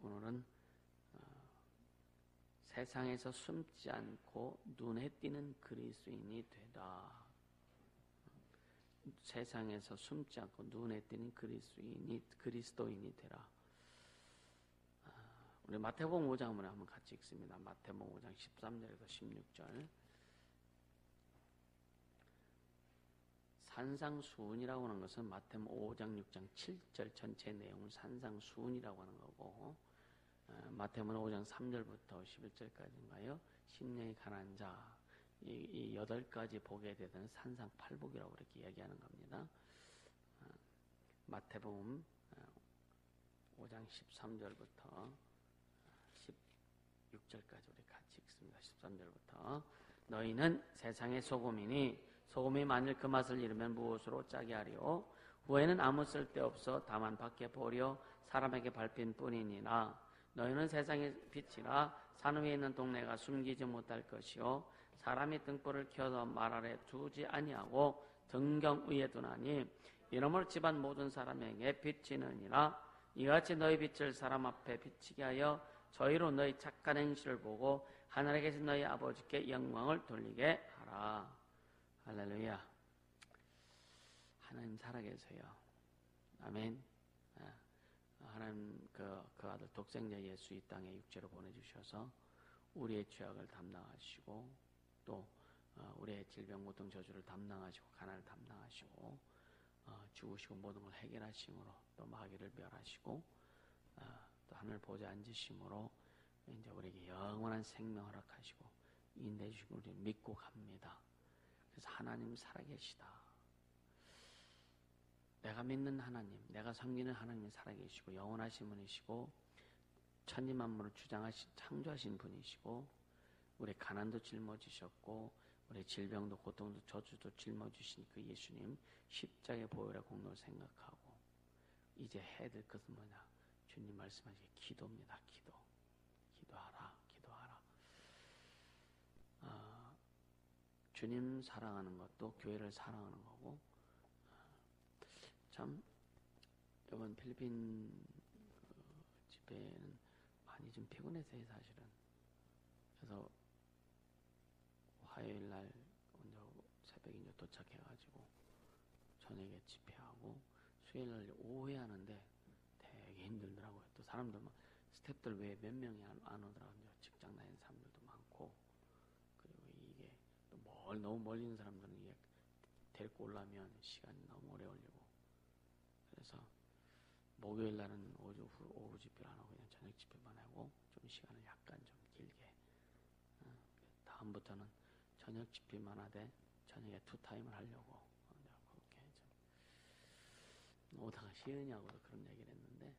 오늘은 세상에서 숨지 않고 눈에 띄는 그리스도인이 되다. 세상에서 숨지 않고 눈에 띄는 그리스도인이 되라. 우리 마태복음 5장을 한번 같이 읽습니다. 마태복음 5장 13절에서 16절. 산상수훈이라고 하는 것은 마태복음 5장 6장 7절 전체 내용을 산상수훈이라고 하는 거고, 마태복음 5장 3절부터 11절까지인가요? 심령이 가난한 자, 이 8가지 복에 대한 산상팔복이라고 이렇게 이야기하는 겁니다. 마태복음 5장 13절부터 16절까지 우리 같이 읽습니다. 13절부터 너희는 세상의 소금이니 소금이 만일 그 맛을 잃으면 무엇으로 짜게 하리요? 후에는 아무 쓸데없어 다만 밖에 버려 사람에게 밟힌 뿐이니라. 너희는 세상의 빛이라. 산 위에 있는 동네가 숨기지 못할 것이요 사람이 등불을 켜서 말 아래 두지 아니하고 등경 위에 두나니 이러므로 집안 모든 사람에게 비치느니라. 이같이 너희 빛을 사람 앞에 비치게 하여 저희로 너희 착한 행실을 보고 하늘에 계신 너희 아버지께 영광을 돌리게 하라. 할렐루야. 하나님 살아계세요. 아멘. 하나님 그 아들 독생자 예수 이 땅에 육체로 보내주셔서 우리의 죄악을 담당하시고 또 우리의 질병 모든 저주를 담당하시고 가난을 담당하시고 죽으시고 모든 걸 해결하심으로 또 마귀를 멸하시고 또 하늘 보좌에 앉으심으로 이제 우리에게 영원한 생명 허락하시고 인내해 주시고 우리 믿고 갑니다. 그래서 하나님 살아계시다. 내가 믿는 하나님, 내가 섬기는 하나님이 살아계시고 영원하신 분이시고 천지만물을 주장하신 창조하신 분이시고 우리 가난도 짊어지셨고 우리 질병도 고통도 저주도 짊어지신 그 예수님 십자가의 보혈의 공로를 생각하고 이제 해야 될 것은 뭐냐? 주님 말씀하시기에 기도입니다. 기도하라. 주님 사랑하는 것도 교회를 사랑하는 거고, 참 이번 필리핀 집회는 많이 좀 피곤했어요, 사실은. 그래서 화요일 날 새벽에 이제 도착해가지고 저녁에 집회하고 수요일 날 오후에 하는데 되게 힘들더라고요. 또 사람들 막 스태프들 외에 몇 명이 안 오더라고요. 직장 다니는 사람들도 많고, 그리고 이게 또 너무 멀리 있는 사람들은 이게 데리고 오려면 시간이 너무 오래 걸리고, 그래서 목요일 날은 오후 집회를 안 하고 그냥 저녁 집회만 하고 좀 시간을 약간 좀 길게, 다음부터는 저녁 집회만 하되 저녁에 투타임을 하려고 그렇게 좀 오다가 쉬느냐고도 그런 얘기를 했는데,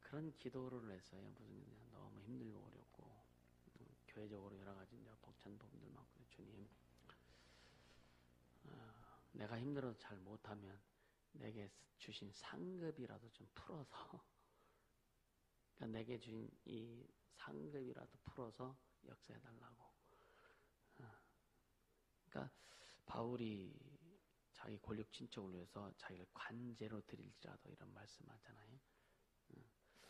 그런 기도를 했어요. 무슨 너무 힘들고 어렵고 교회적으로 여러 가지 이제 벅찬 부분들 많고, 주님 내가 힘들어서 잘 못하면 내게 주신 상급이라도 좀 풀어서 그러니까 내게 주신 이 상급이라도 풀어서 역사해달라고. 그러니까 바울이 자기 권력 친척을 위해서 자기를 관제로 드릴지라도 이런 말씀하잖아요.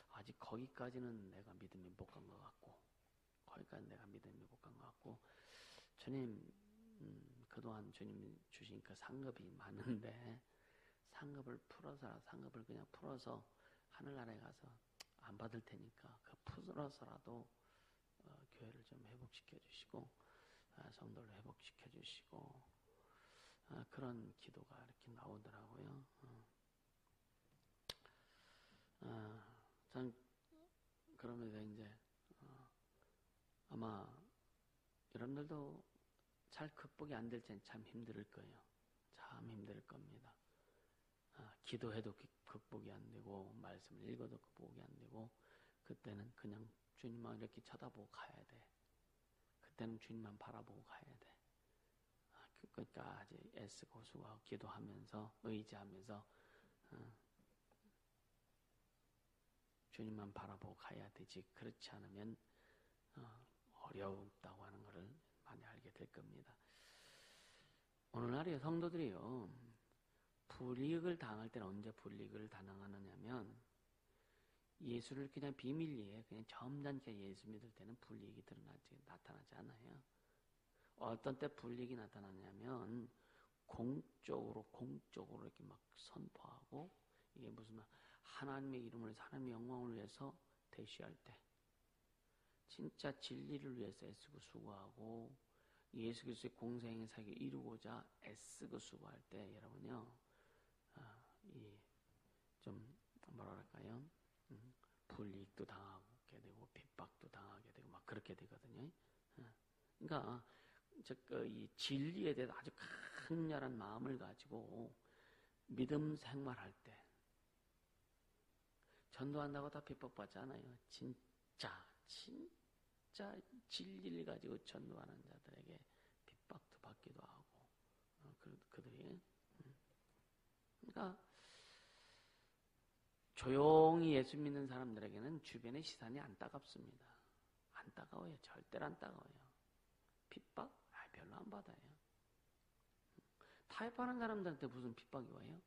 아직 거기까지는 내가 믿음이 못 간 것 같고, 주님 그동안 주님 주신 그 상급이 많은데 상급을 그냥 풀어서 하늘나라에 가서 안 받을 테니까 그 풀어서라도 교회를 좀 회복시켜 주시고 성도를 회복시켜 주시고 그런 기도가 이렇게 나오더라고요. 전 그러면서 이제 아마 여러분들도 잘 극복이 안 될 때는 참 힘들 거예요. 참 힘들 겁니다. 기도해도 극복이 안 되고 말씀을 읽어도 극복이 안 되고, 그때는 그냥 주님만 이렇게 쳐다보고 가야 돼. 그때는 주님만 바라보고 가야 돼. 끝까지 애쓰고 수고하고 기도하면서 의지하면서 주님만 바라보고 가야 되지, 그렇지 않으면 어렵다고 하는 것을 많이 알게 될 겁니다. 오늘날의 성도들이요, 불이익을 당할 때는 언제 불이익을 당하느냐면 예수를 그냥 비밀리에 그냥 점잖게 예수 믿을 때는 불이익이 나타나지 않아요. 어떤 때 불이익이 나타나냐면 공적으로 이렇게 막 선포하고, 이게 무슨 말, 하나님의 이름을 위해서, 하나님의 영광을 위해서 대시할 때, 진짜 진리를 위해서 애쓰고 수고하고 예수 그리스도의 공생의 사역을 이루고자 애쓰고 수고할 때, 여러분요, 좀 뭐랄까요, 불이익도 당하게 되고 핍박도 당하게 되고 막 그렇게 되거든요. 그러니까 이 진리에 대해서 아주 강렬한 마음을 가지고 믿음 생활할 때, 전도한다고 다 핍박받지 않아요. 진짜 진리를 가지고 전도하는 자들에게 핍박도 받기도 하고, 그들이, 그러니까 조용히 예수 믿는 사람들에게는 주변의 시선이 안 따갑습니다. 안 따가워요. 절대로 안 따가워요. 핍박? 별로 안 받아요. 타협하는 사람들한테 무슨 핍박이 와요?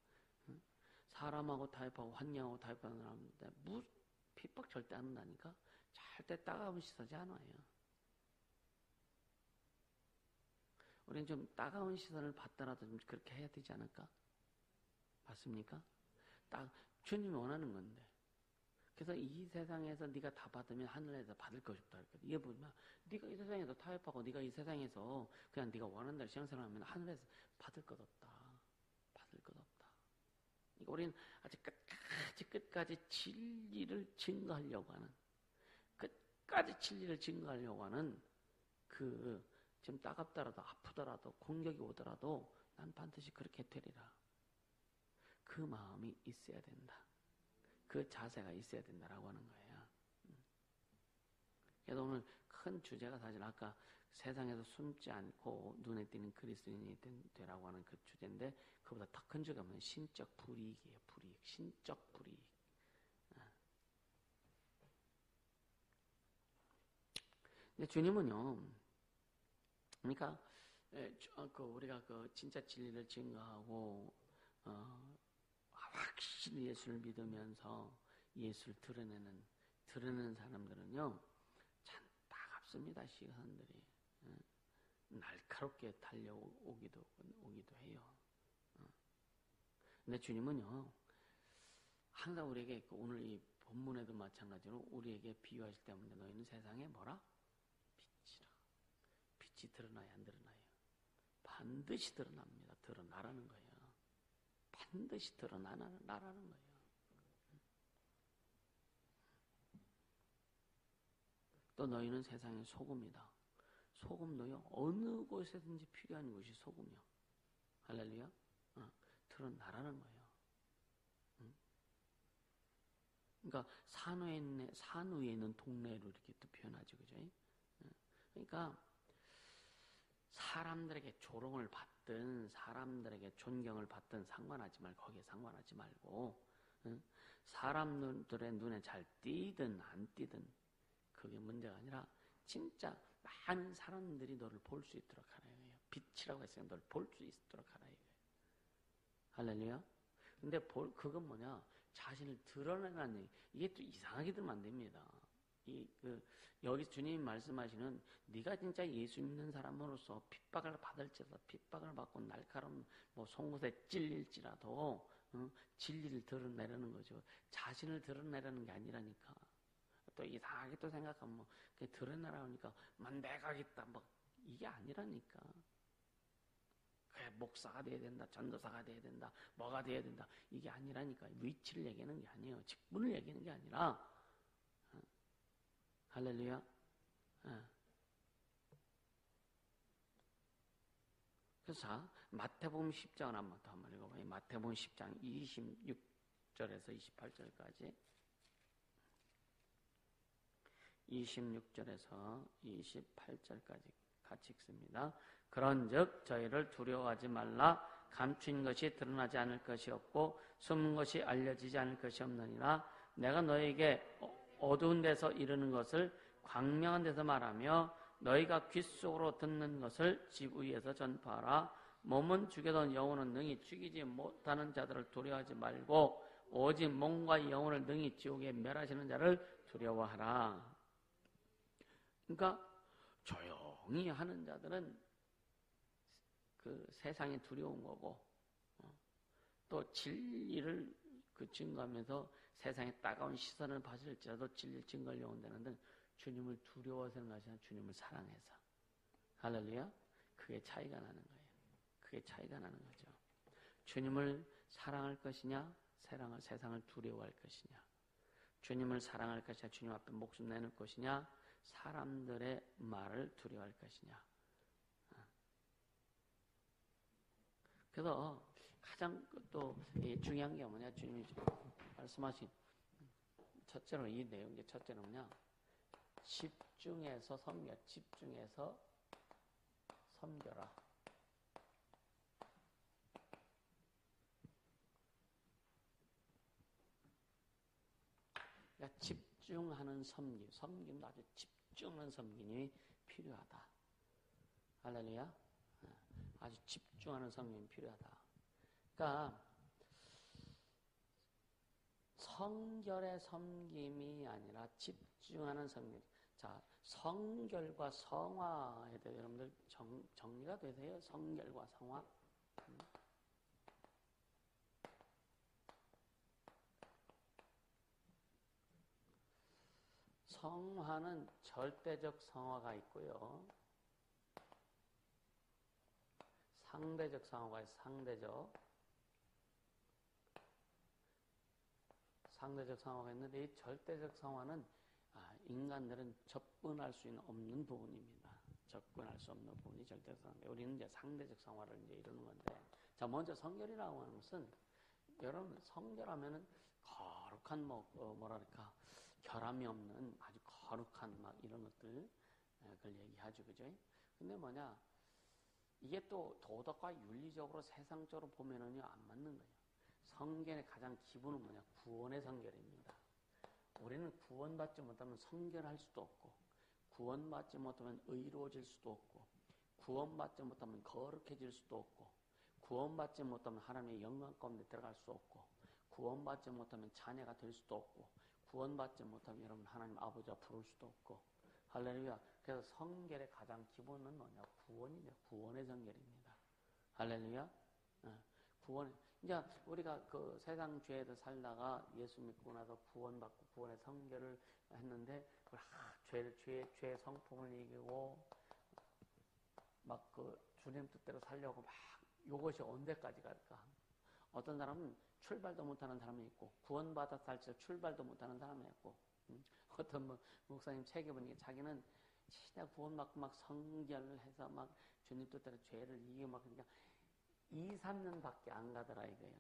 사람하고 타협하고 환경하고 타협하는 사람들한테 무슨 핍박 절대 안 한다니까? 절대 따가운 시선이 않아요. 우리는 좀 따가운 시선을 받더라도 좀 그렇게 해야 되지 않을까? 맞습니까? 주님이 원하는 건데. 그래서 이 세상에서 네가 다 받으면 하늘에서 받을 것이 없다. 이게 뭐냐? 네가 이 세상에서 타협하고 네가 이 세상에서 그냥 네가 원하는 대로 신앙생활하면 하늘에서 받을 것 없다. 받을 것 없다. 그러니까 우리는 아주 끝까지 진리를 증거하려고 하는, 끝까지 진리를 증거하려고 하는, 좀 따갑더라도 아프더라도 공격이 오더라도 난 반드시 그렇게 되리라. 그 마음이 있어야 된다. 그 자세가 있어야 된다라고 하는 거예요. 그래서 오늘 큰 주제가 사실 아까 세상에서 숨지 않고 눈에 띄는 그리스도인이 되라고 하는 그 주제인데, 그보다 더 큰 주제가 뭐냐면 신적 불이익이에요. 불이익, 신적 불이익. 근데 주님은요, 그러니까 우리가 진짜 진리를 증거하고 확실히 예수를 믿으면서 예수를 드러내는 사람들은요, 참 따갑습니다. 시선들이 날카롭게 달려오기도 해요. 근데 주님은요, 항상 우리에게 오늘 이 본문에도 마찬가지로 우리에게 비유하실 때문에 너희는 세상에 뭐라? 빛이라. 빛이 드러나야 안 드러나요? 반드시 드러납니다. 드러나라는 거예요. 반드시 드러나라는 거예요. 또 너희는 세상의 소금이다. 소금도요, 어느 곳에든지 필요한 것이 소금이요. 할렐루야. 드러나라는 거예요. 그러니까 산 위에 있는 동네로 이렇게 또 표현하죠, 그죠? 그러니까 사람들에게 조롱을 받든 사람들에게 존경을 받든 상관하지 말고, 거기에 상관하지 말고, 사람들의 눈에 잘 띄든 안 띄든 그게 문제가 아니라 진짜 많은 사람들이 너를 볼 수 있도록 하라 이거예요. 빛이라고 했으니까 너를 볼 수 있도록 하라 이거예요. 할렐루야. 근데 그건 뭐냐? 자신을 드러내라는 얘기. 이게 또 이상하게 들으면 안 됩니다. 여기 주님이 말씀하시는, 네가 진짜 예수 믿는 사람으로서 핍박을 받을지라도, 핍박을 받고 날카로운 송곳에 찔릴지라도 진리를 드러내라는 거죠. 자신을 드러내라는 게 아니라니까. 또 이상하게 또 생각하면 드러내라 하니까 내가 하겠다 이게 아니라니까. 그래, 목사가 돼야 된다, 전도사가 돼야 된다, 뭐가 돼야 된다, 이게 아니라니까. 위치를 얘기하는 게 아니에요. 직분을 얘기하는 게 아니라. 할렐루야. 그래서 마태복음 10장을 한번 읽어봐요. 마태복음 10장 26절에서 28절까지. 26절에서 28절까지 같이 읽습니다. 그런즉 저희를 두려워하지 말라. 감춘 것이 드러나지 않을 것이 없고 숨은 것이 알려지지 않을 것이 없느니라. 내가 너에게 어두운 데서 이르는 것을 광명한 데서 말하며 너희가 귓속으로 듣는 것을 집 위에서 전파하라. 몸은 죽여도 영혼은 능히 죽이지 못하는 자들을 두려워하지 말고 오직 몸과 영혼을 능히 지옥에 멸하시는 자를 두려워하라. 그러니까 조용히 하는 자들은 그 세상에 두려운 거고, 또 진리를 증거하면서 세상에 따가운 시선을 받을지라도 진리를 증거하려고 한다는 데는 주님을 두려워서는 것이 아니라 주님을 사랑해서. 할렐루야. 그게 차이가 나는 거예요. 그게 차이가 나는 거죠. 주님을 사랑할 것이냐, 세상을 두려워할 것이냐. 주님을 사랑할 것이냐, 주님 앞에 목숨 내놓을 것이냐, 사람들의 말을 두려워할 것이냐. 그래서 가장 또 중요한 게 뭐냐, 주님이 말씀하신 첫째로 이 내용, 첫째는 뭐냐, 집중해서 섬겨라. 그러니까 집중하는 섬김도 아주 집중하는 섬김이 필요하다. 할렐루야. 아주 집중하는 섬김이 필요하다. 그러니까 성결의 섬김이 아니라 집중하는 섬김. 자, 성결과 성화에 대해 여러분들 정리가 되세요? 성결과 성화? 성화는 절대적 성화가 있고요. 상대적 성화가 있어요. 상대적 성화가 있는데 이 절대적 성화는 인간들은 접근할 수 없는 부분입니다. 접근할 수 없는 부분이 절대적 성화인데 우리는 이제 상대적 성화를 이제 이루는 건데, 자, 먼저 성결이라고 하는 것은, 여러분 성결하면은 거룩한 뭐랄까 결함이 없는 아주 거룩한 막 이런 것들 그걸 얘기하죠, 그죠? 근데 뭐냐, 이게 또 도덕과 윤리적으로 세상적으로 보면은요 안 맞는 거예요. 성결의 가장 기본은 뭐냐, 구원의 성결입니다. 우리는 구원받지 못하면 성결할 수도 없고, 구원받지 못하면 의로워질 수도 없고, 구원받지 못하면 거룩해질 수도 없고, 구원받지 못하면 하나님의 영광 가운데 들어갈 수 없고, 구원받지 못하면 자녀가 될 수도 없고, 구원받지 못하면 여러분 하나님 아버지와 부를 수도 없고. 할렐루야. 그래서 성결의 가장 기본은 뭐냐, 구원의 성결입니다. 할렐루야. 구원. 이제 우리가 그 세상 죄에서 살다가 예수 믿고 나서 구원받고 구원의 성결을 했는데, 죄의 성품을 이기고 막 그 주님 뜻대로 살려고 막 이것이 언제까지 갈까? 어떤 사람은 출발도 못하는 사람이 있고, 구원받았다 할지라도 출발도 못하는 사람이 있고, 어떤 목사님 책에 보니까 자기는 진짜 구원받고 막 성결을 해서 막 주님 뜻대로 죄를 이기고 막, 그러니까 2, 3년밖에 안 가더라 이거예요.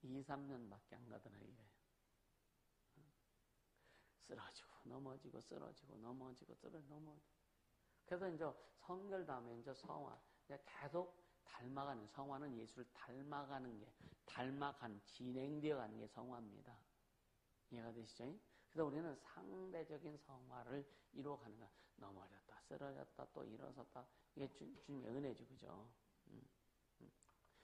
2, 3년밖에 안 가더라 이거예요. 쓰러지고 넘어지고 쓰러지고 넘어지고 넘어지고. 그래서 이제 성결 다음에 이제 성화, 계속 닮아가는, 성화는 예수를 닮아가는 게, 진행되어 가는 게 성화입니다. 이해가 되시죠? 그래서 우리는 상대적인 성화를 이루어가는 거야. 넘어졌다, 쓰러졌다, 또 일어섰다. 이게 주님의 은혜죠, 그죠?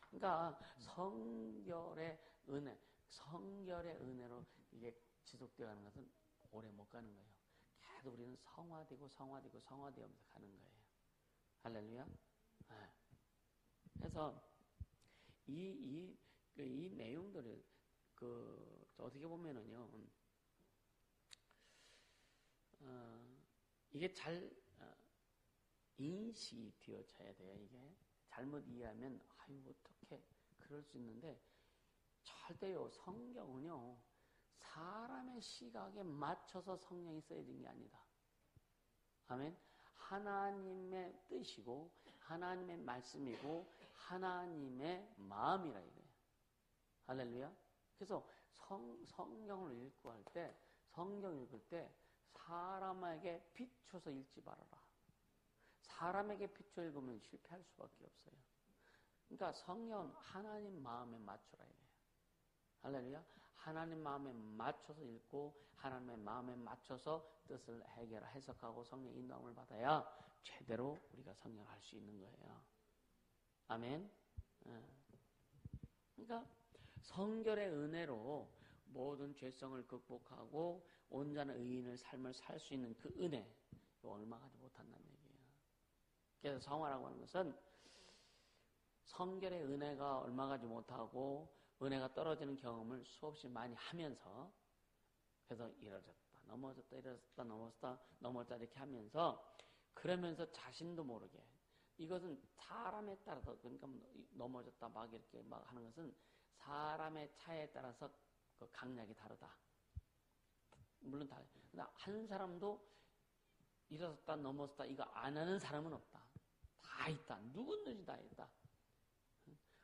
그러니까 성결의 은혜로 이게 지속되어 가는 것은 오래 못 가는 거예요. 계속 우리는 성화되면서 가는 거예요. 할렐루야. 그래서 이 내용들을 어떻게 보면은요, 이게 잘 인식이 되어져야 돼요. 이게 잘못 이해하면 어떻게 그럴 수 있는데, 절대요 성경은요 사람의 시각에 맞춰서 성령이 써진 게 아니다. 아멘. 하나님의 뜻이고 하나님의 말씀이고 하나님의 마음이라 이거예요. 할렐루야. 그래서 성경을 읽고 할 때, 성경 읽을 때 사람에게 비춰서 읽지 말아라. 사람에게 비춰 읽으면 실패할 수밖에 없어요. 그러니까 성경은 하나님 마음에 맞추라 이거예요. 할렐루야. 하나님 마음에 맞춰서 읽고 하나님의 마음에 맞춰서 뜻을 해석하고 성령 인도함을 받아야 제대로 우리가 성령할 수 있는 거예요. 아멘. 그러니까 성결의 은혜로 모든 죄성을 극복하고 온전한 의인의 삶을 살 수 있는 그 은혜, 이거 얼마 가지 못한다는 얘기예요. 그래서 성화라고 하는 것은 성결의 은혜가 얼마 가지 못하고 은혜가 떨어지는 경험을 수없이 많이 하면서, 그래서 이러졌다 넘어졌다 이러졌다 넘어졌다 이렇게 하면서, 그러면서 자신도 모르게, 이것은 사람에 따라서, 그러니까 넘어졌다 막 이렇게 막 하는 것은 사람의 차에 따라서 그 강약이 다르다. 물론 다. 근데 한 사람도 일어섰다 넘어졌다 이거 안 하는 사람은 없다. 다 있다. 누구든지 다 있다.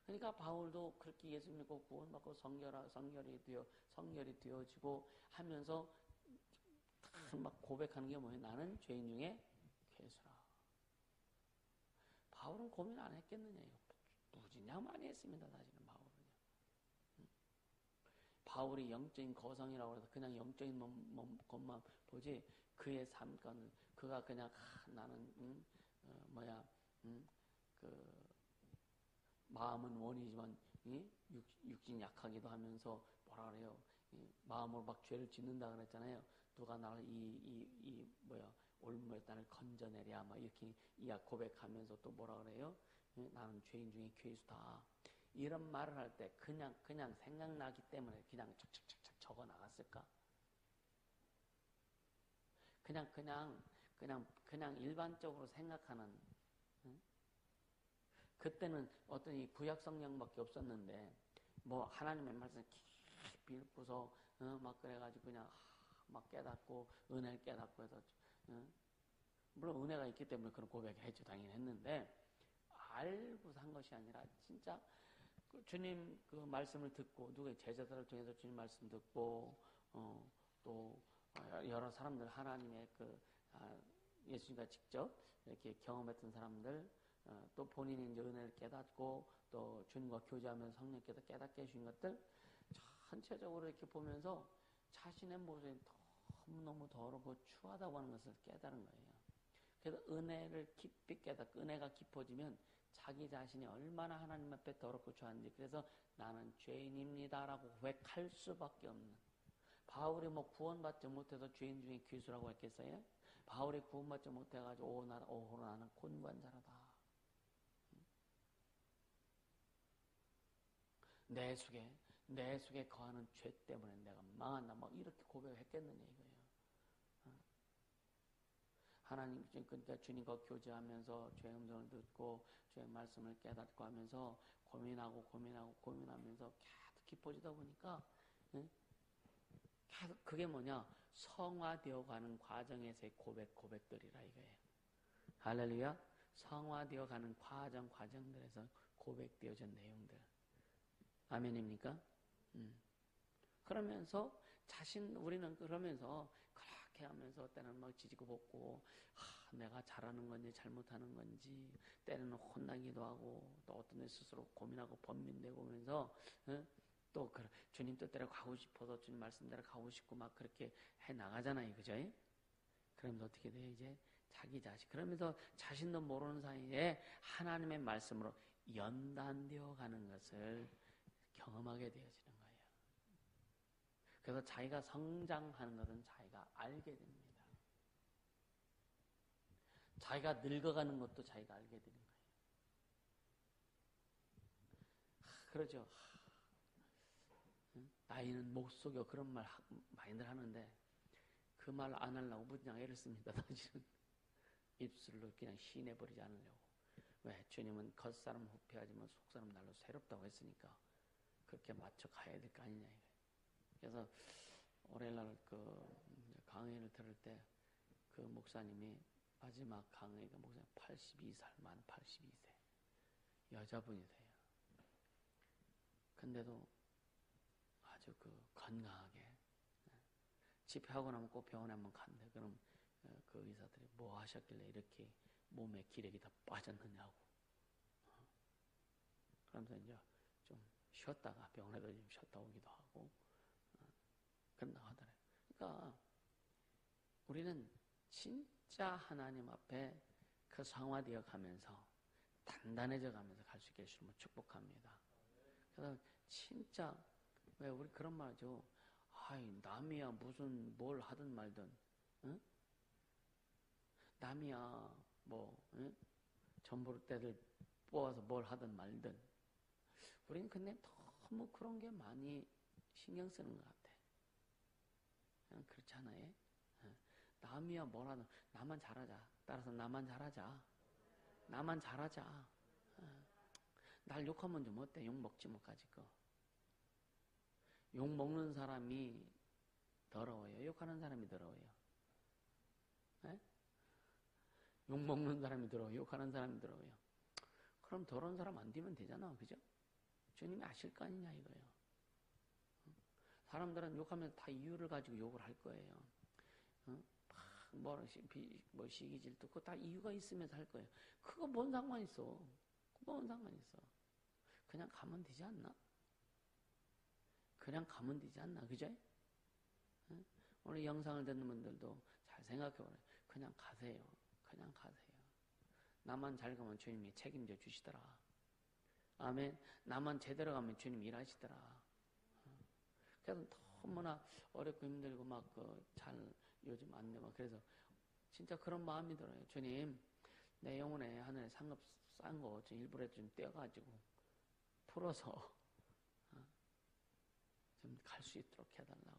그러니까 바울도 그렇게 예수 믿고 구원받고 성결이 되어지고 하면서 막 고백하는 게 뭐예요? 나는 죄인 중에 괴수라. 바울은 고민 안 했겠느냐? 무지냐 많이 했습니다. 사실은 바울은요. 바울이 영적인 거성이라고 해서 그냥 영적인 것만 보지, 그의 삶과는 그가 그냥 나는 그 마음은 원이지만 육신 약하기도 하면서 뭐라 그래요? 마음으로 막 죄를 짓는다 그랬잖아요. 누가 나를 올무에 나를 건져내랴 막 이렇게 고백하면서 또 뭐라 그래요? 나는 죄인 중에 괴수다. 이런 말을 할 때 그냥 생각나기 때문에 그냥 착착착착 적어 나갔을까? 그냥 일반적으로 생각하는, 그때는 어떤 이 구약 성경밖에 없었는데 뭐 하나님의 말씀 깊이 읽고서 막 그래가지고 그냥 막 깨닫고 은혜를 깨닫고 해서 물론 은혜가 있기 때문에 그런 고백을 했죠. 당연히 했는데 알고서 한 것이 아니라 진짜 그 주님 그 말씀을 듣고 누구의 제자들을 통해서 주님 말씀 듣고 또 여러 사람들 하나님의 예수님과 직접 이렇게 경험했던 사람들, 또 본인이 이제 은혜를 깨닫고 또 주님과 교제하면서 성령께서 깨닫게 해주신 것들 전체적으로 이렇게 보면서 자신의 모습이 너무너무 더럽고 추하다고 하는 것을 깨달은 거예요. 그래서 은혜를 깊이 깨닫고 은혜가 깊어지면 자기 자신이 얼마나 하나님 앞에 더럽고 추한지, 그래서 나는 죄인입니다라고 고백할 수밖에 없는, 바울이 뭐 구원받지 못해서 죄인 중에 괴수라고 했겠어요? 바울이 구원받지 못해가지고 오호라 나는 곤관자라다. 내 속에 거하는 죄 때문에 내가 망한다. 막 이렇게 고백했겠느냐 이거예요. 하나님, 그러니까 주님과 교제하면서 죄의 음성을 듣고 죄의 말씀을 깨닫고 하면서 고민하면서 계속 깊어지다 보니까 계속 그게 뭐냐? 성화되어 가는 과정에서의 고백들이라 이거예요. 할렐루야. 성화되어 가는 과정들에서 고백되어진 내용들. 아멘입니까? 그러면서 우리는 그러면서 그렇게 하면서 때는 막 지지고 볶고 내가 잘하는 건지 잘못하는 건지, 때는 혼나기도 하고 또 어떤 데 스스로 고민하고 번민되고 하면서 또 주님 뜻대로 가고 싶어서 주님 말씀대로 가고 싶고 막 그렇게 해 나가잖아요. 그죠? 그러면서 어떻게 돼요? 이제 자기 자식, 그러면서 자신도 모르는 사이에 하나님의 말씀으로 연단되어 가는 것을 경험하게 되어지는 거예요. 그래서 자기가 성장하는 것은 자기가 알게 됩니다. 자기가 늙어가는 것도 자기가 알게 되는 거예요. 그러죠. 나이는 못 속여, 그런 말 많이들 하는데 그 말 안 하려고 그냥 애를 씁니다. 사실은 입술로 그냥 시인해버리지 않으려고. 왜? 주님은 겉사람 후패하지만 속사람 날로 새롭다고 했으니까 그렇게 맞춰 가야 될 거 아니냐 이거예요. 그래서 오늘날 강의를 들을 때 그 목사님이 마지막 강의가 목사님 82살, 만 82세 여자분이세요. 근데도 아주 건강하게 집회하고 나면 꼭 병원에 한번 간대. 그럼 그 의사들이 뭐 하셨길래 이렇게 몸에 기력이 다 빠졌느냐고. 그러면서 이제 좀 쉬었다가 병원에도 좀 쉬었다 오기도 하고 그런다고 하더래요. 그러니까 우리는 진짜 하나님 앞에 그 성화되어 가면서 단단해져 가면서 갈 수 있게 해주시면 축복합니다. 그래서 진짜 왜 우리 그런 말 하죠. 아이, 남이야 무슨 뭘 하든 말든, 응? 남이야 뭐, 응? 전봇대를 뽑아서 뭘 하든 말든. 우리는 근데 너무 그런 게 많이 신경 쓰는 것 같아. 그냥 그렇잖아요. 응. 남이야 뭘 하든 나만 잘하자. 따라서 나만 잘하자. 나만 잘하자. 응. 날 욕하면 좀 어때? 욕 먹지 뭐까지 거. 욕 먹는 사람이 더러워요? 욕하는 사람이 더러워요? 네? 욕 먹는 사람이 더러워요? 욕하는 사람이 더러워요? 그럼 더러운 사람 안 되면 되잖아. 그죠? 주님이 아실 거 아니냐 이거예요. 사람들은 욕하면 다 이유를 가지고 욕을 할 거예요. 뭐 시기 질투 그거 다 이유가 있으면서 할 거예요. 그거 뭔 상관 있어? 뭔 상관 있어? 그냥 가면 되지 않나? 그냥 가면 되지 않나? 그죠? 오늘 영상을 듣는 분들도 잘 생각해보래요. 그냥 가세요. 그냥 가세요. 나만 잘 가면 주님이 책임져 주시더라. 아멘. 나만 제대로 가면 주님 일하시더라. 그래서 너무나 어렵고 힘들고 막 잘 요즘 안 되고 그래서 진짜 그런 마음이 들어요. 주님, 내 영혼에 하늘에 상급 싼 거 좀 일부러 좀 떼어가지고 풀어서 좀 갈 수 있도록 해달라고.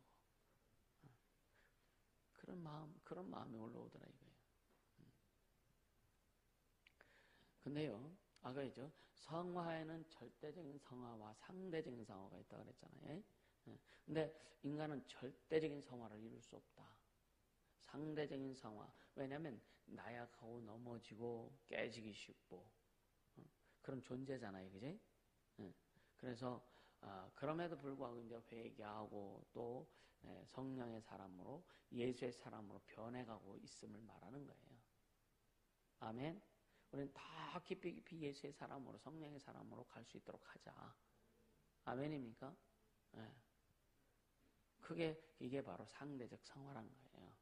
그런 마음이 올라오더라 이거예요. 근데요, 아까 했죠. 성화에는 절대적인 성화와 상대적인 성화가 있다고 그랬잖아요. 근데 인간은 절대적인 성화를 이룰 수 없다. 상대적인 성화. 왜냐하면 나약하고 넘어지고 깨지기 쉽고 그런 존재잖아요, 그지? 그래서 그럼에도 불구하고 이제 회개하고 또 성령의 사람으로 예수의 사람으로 변해가고 있음을 말하는 거예요. 아멘. 우리는 더 깊이 깊이 예수의 사람으로 성령의 사람으로 갈 수 있도록 하자. 아멘입니까? 네. 이게 바로 상대적 성화란 거예요.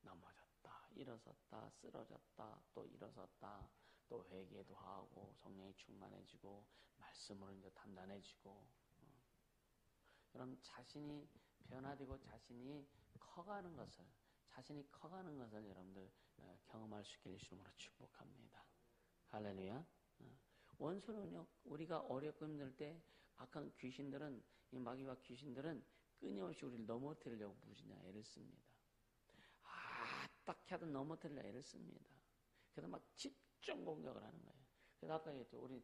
넘어졌다, 일어섰다, 쓰러졌다, 또 일어섰다, 또 회개도 하고 성령이 충만해지고 말씀으로 이제 단단해지고. 여러분 자신이 변화되고 자신이 커가는 것을 여러분들 경험할 수 있기를 주님으로 축복합니다. 할렐루야. 원수는요, 우리가 어렵고 힘들 때 악한 귀신들은, 이 마귀와 귀신들은 끊임없이 우리를 넘어뜨리려고 무지냐 애를 씁니다. 어떻게 하든 넘어뜨리려고 애를 씁니다. 그래서 막 집중 공격을 하는 거예요. 그래서 아까 얘기했죠. 우리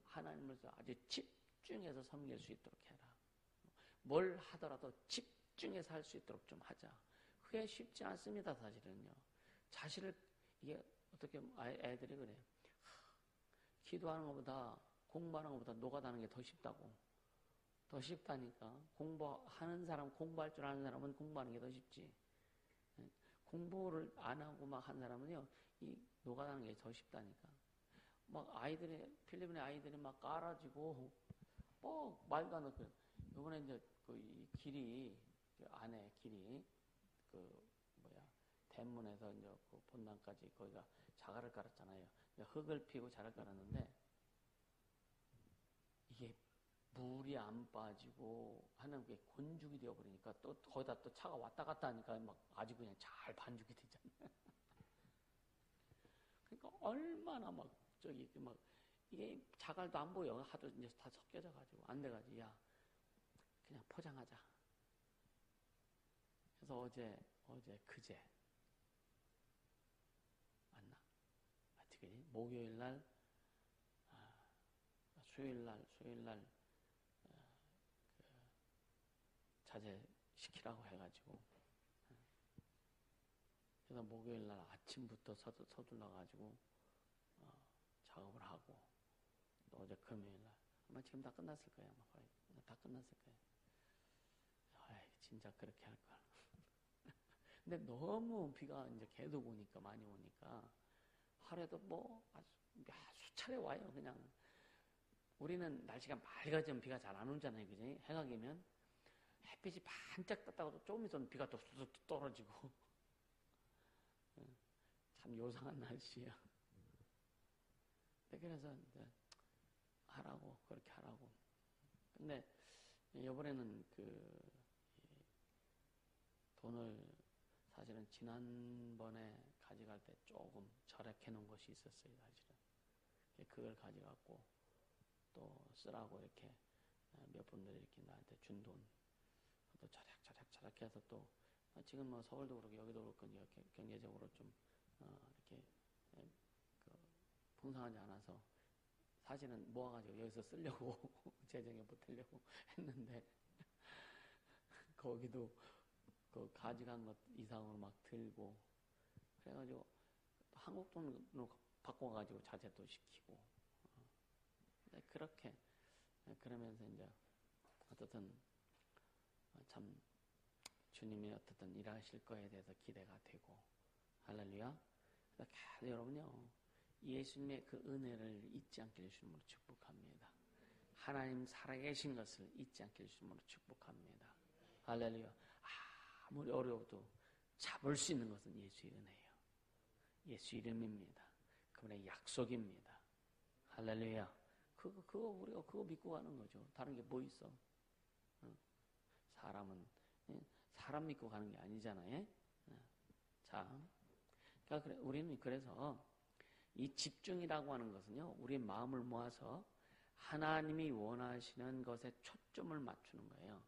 하나님을 아주 집중해서 섬길 수 있도록 해라. 뭘 하더라도 집중해서 할 수 있도록 좀 하자. 그게 쉽지 않습니다, 사실은요. 이게 어떻게 애들이 그래요. 기도하는 것보다 공부하는 것보다 노가다는 게 더 쉽다고. 더 쉽다니까. 공부하는 사람, 공부할 줄 아는 사람은 공부하는 게 더 쉽지. 공부를 안 하고 막 한 사람은요, 이 노가다는 게 더 쉽다니까. 막 필리핀의 아이들이 막 깔아지고, 뭐, 말도 안 되고. 이번에 이제 이 길이, 안에 길이, 대문에서 이제 본당까지 거기가 자갈을 깔았잖아요. 흙을 피고 자갈을 깔았는데, 이게 물이 안 빠지고 하는 게 곤죽이 되어버리니까 또 거기다 또 차가 왔다 갔다 하니까 막 아주 그냥 잘 반죽이 되잖아요. 그러니까 얼마나 이게 자갈도 안 보여. 하도 이제 다 섞여져 가지고 안 돼가지고 야 그냥 포장하자. 그래서 그제 맞나? 어떻게 목요일 날 수요일 날 자제시키라고 해가지고 그래서 목요일 날 아침부터 서둘러가지고 작업을 하고 또 어제 금요일 날 아마 지금 다 끝났을 거예요. 아마 거의 다 끝났을 거예요. 진짜 그렇게 할 걸. 근데 너무 비가 이제 계속 오니까 많이 오니까 하루에도 수차례 와요. 그냥 우리는 날씨가 맑아지면 비가 잘 안 오잖아요. 그지? 해가 기면 햇빛이 반짝 떴다가도 조금 있으면 비가 또 쑥 떨어지고 참 요상한 날씨야. 그래서 이제 그렇게 하라고. 근데 이번에는 돈을 사실은 지난번에 가져갈 때 조금 절약해 놓은 것이 있었어요, 사실은. 그걸 가져갖고 또 쓰라고 이렇게 몇 분들이 이렇게 나한테 준 돈, 또 절약해서 또 지금 뭐 서울도 그렇고 여기도 그렇고 이렇게 경제적으로 좀 이렇게 풍성하지 않아서 사실은 모아가지고 여기서 쓰려고 재정에 보태려고 했는데 거기도 그 가져간 것 이상으로 막 들고 그래가지고 한국 돈으로 바꿔가지고 자제도 시키고 그렇게 그러면서 이제 어떻든 참 주님이 어떻든 일하실 거에 대해서 기대가 되고 할렐루야. 여러분요 예수님의 그 은혜를 잊지 않게 해주심으로 축복합니다. 하나님 살아계신 것을 잊지 않게 해주심으로 축복합니다. 할렐루야. 아무리 어려워도 잡을 수 있는 것은 예수의 은혜예요. 예수 이름입니다. 그분의 약속입니다. 할렐루야. 우리가 그거 믿고 가는 거죠. 다른 게 뭐 있어? 사람은 사람 믿고 가는 게 아니잖아요. 자, 그러니까 우리는 그래서 이 집중이라고 하는 것은요, 우리 마음을 모아서 하나님이 원하시는 것에 초점을 맞추는 거예요.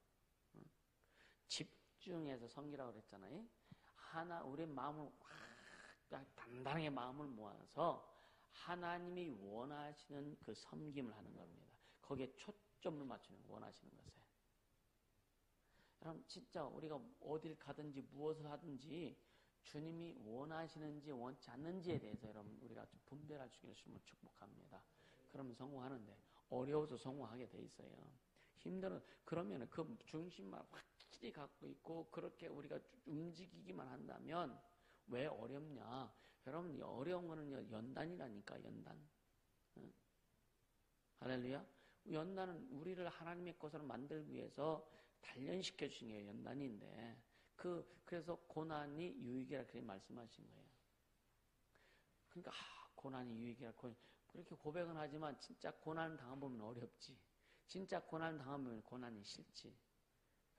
집중해서 섬기라고 그랬잖아요. 우리 마음을 확 단단하게 마음을 모아서 하나님이 원하시는 그 섬김을 하는 겁니다. 거기에 초점을 맞추는 원하시는 것에. 여러분 진짜 우리가 어딜 가든지 무엇을 하든지 주님이 원하시는지 원치 않는지에 대해서 여러분 우리가 좀 분별할 수 있으면 축복합니다. 그러면 성공하는데 어려워서 성공하게 돼 있어요. 힘들어 그러면 그 중심만 확실히 갖고 있고 그렇게 우리가 움직이기만 한다면 왜 어렵냐? 여러분 어려운 거는 연단이라니까 연단. 응? 할렐루야. 연단은 우리를 하나님의 것으로 만들기 위해서 단련시켜 주신 게 연단인데 그래서 고난이 유익이라 그렇게 말씀하신 거예요. 그러니까 고난이 유익이라 그렇게 고백은 하지만 진짜 고난 당해보면 어렵지. 진짜 고난 당하면 고난이 싫지.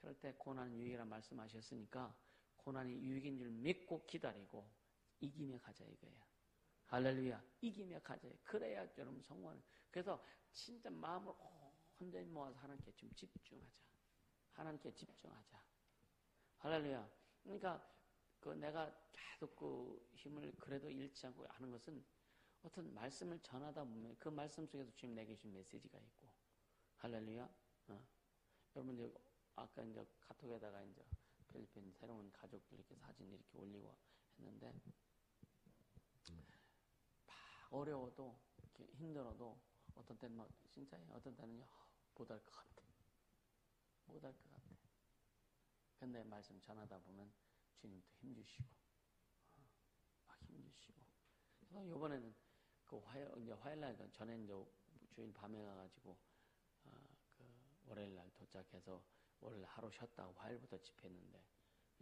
그럴 때 고난 유익이라 말씀하셨으니까 고난이 유익인 줄 믿고 기다리고 이기며 가자 이거예요. 할렐루야. 이기며 가자. 그래야 여러분 성공하는. 그래서 진짜 마음을 온전히 모아서 하나님께 좀 집중하자. 하나님께 집중하자. 할렐루야. 그러니까 내가 계속 그 힘을 그래도 잃지 않고 하는 것은 어떤 말씀을 전하다 보면 그 말씀 속에서 주님 내게 주신 메시지가 있고. 할렐루야. 여러분 이제 아까 이제 카톡에다가 이제 필리핀 새로운 가족들 이렇게 사진 이렇게 올리고 했는데 막 어려워도 이렇게 힘들어도 어떤 때는 막 진짜 어떤 때는요 못할 것 같아. 못할 것 같아. 근데 말씀 전하다 보면 주님도 힘주시고 막 힘주시고. 그래서 이번에는 그 화요일날 전에 이제 주일 밤에 가가지고 월요일날 도착해서 월요일 하루 쉬었다가 화요일부터 집회했는데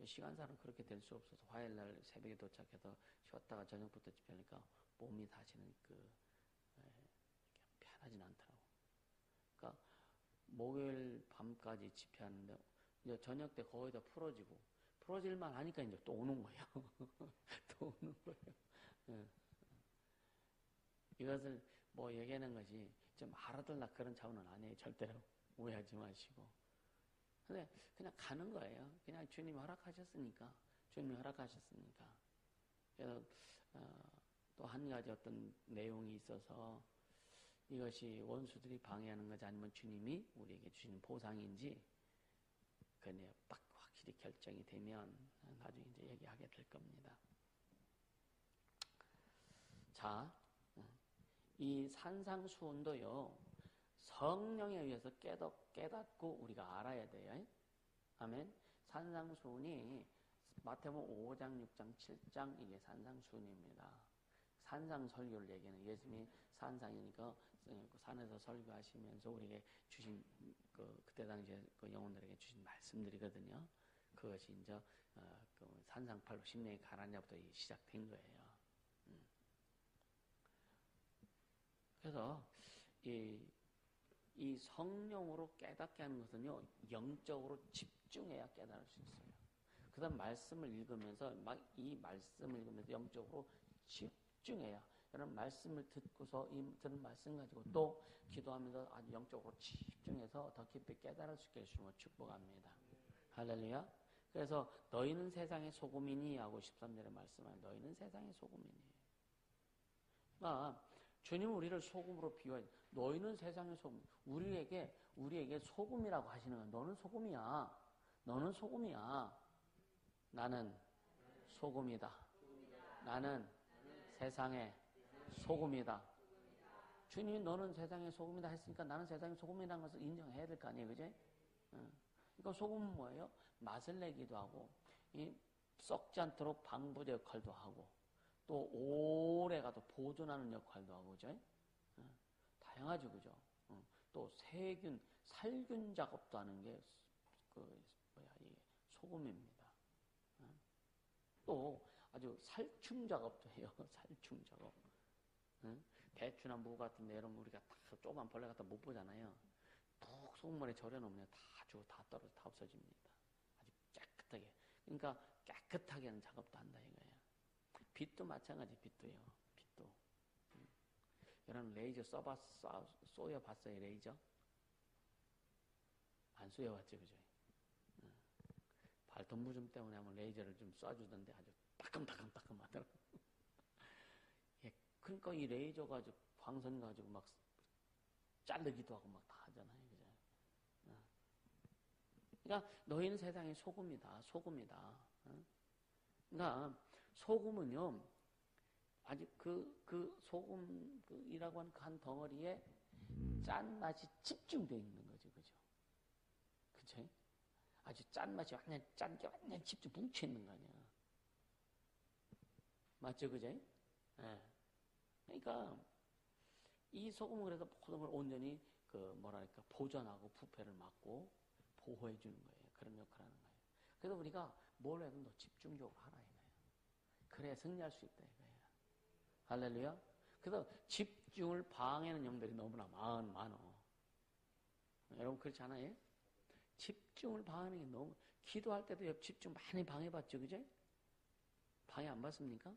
시간상은 그렇게 될 수 없어서 화요일날 새벽에 도착해서 쉬었다가 저녁부터 집회하니까 몸이 다시는 편하진 않더라고. 그러니까 목요일 밤까지 집회하는데 이제 저녁 때 거의 다 풀어질만 하니까 이제 또 오는 거예요. 또 오는 거예요. 예. 이것을 뭐 얘기하는 것이 좀 알아들라 그런 차원은 아니에요. 절대로 오해하지 마시고. 근데 그냥 가는 거예요. 그냥 주님이 허락하셨으니까. 그래서 또 한 가지 어떤 내용이 있어서 이것이 원수들이 방해하는 것이 아니면 주님이 우리에게 주시는 보상인지 그게 딱 확실히 결정이 되면 나중에 이제 얘기하게 될 겁니다. 자, 이 산상수훈도요 성령에 의해서 깨닫고 우리가 알아야 돼요. 아멘. 산상수훈이 마태복음 5장, 6장, 7장 이게 산상수훈입니다. 산상설교를 얘기하는 예수님이 산상이니까 산에서 설교하시면서 우리에게 주신 그때 당시에 그 영혼들에게 주신 말씀들이거든요. 그것이 이제 그 산상팔로 심령이 가라냐부터 시작된 거예요. 그래서 이 이 성령으로 깨닫게 하는 것은요, 영적으로 집중해야 깨달을 수 있어요. 그 다음 말씀을 읽으면서, 막 이 말씀을 읽으면서 영적으로 집중해야, 여러분 말씀을 듣고서 이 들은 말씀 가지고 또 기도하면서 아주 영적으로 집중해서 더 깊이 깨달을 수 있게 해주시는 걸 축복합니다. 할렐루야. 그래서 너희는 세상의 소금이니 하고 13절에 말씀하는 너희는 세상의 소금이니. 그러니까 주님은 우리를 소금으로 비유해. 너희는 세상의 소금. 우리에게 소금이라고 하시는 거야. 너는 소금이야. 너는 소금이야. 나는 소금이다. 나는 세상의 소금이다. 주님이 너는 세상의 소금이다 했으니까 나는 세상의 소금이라는 것을 인정해야 될 거 아니에요. 그지? 그러니까 소금은 뭐예요? 맛을 내기도 하고, 썩지 않도록 방부제 역할도 하고, 또 오래가도 보존하는 역할도 하고, 그죠? 다양하죠, 그죠? 또 세균, 살균 작업도 하는 게 이게 소금입니다. 또 아주 살충 작업도 해요. 살충 작업. 배추나 무 같은 데 여러분 우리가 다 조그만 벌레 갖다 못 보잖아요. 푹 소금물에 절여놓으면 다 죽어, 다 떨어져, 다 없어집니다. 아주 깨끗하게. 그러니까 깨끗하게 하는 작업도 한다 이거예요. 빛도 마찬가지, 빛도요. 빛도. 여러분 레이저 쏘여봤어요, 레이저? 안 쏘여봤죠, 그죠? 발톱무좀 때문에 하면 레이저를 좀 쏴주던데 아주 따끔따끔 하더라고. 예, 그러니까 이 레이저 가지고, 광선 가지고 막 자르기도 하고 막 다 하잖아요, 그죠? 그러니까 너희는 세상의 소금이다, 소금이다. 그러니까 소금은요, 아직 그 소금이라고 하는 한 덩어리에 짠맛이 집중되어 있는 거죠, 그죠? 그쵸? 아주 짠맛이 완전 짠게 완전 집중 뭉쳐 있는 거 아니야. 맞죠, 그죠? 네. 그러니까 이 소금은 그래서 모든 걸 온전히 보존하고 부패를 막고 보호해 주는 거예요. 그런 역할을 하는 거예요. 그래서 우리가 뭘 해도 더 집중적으로 하라 이거예요. 그래야 승리할 수 있다 이거예요. 할렐루야. 그래서 집중을 방해하는 영들이 너무나 많어. 여러분 그렇지 않아요? 집중을 방해하는 게 너무, 기도할 때도 집중 많이 방해받죠, 그죠? 방해 안 받습니까?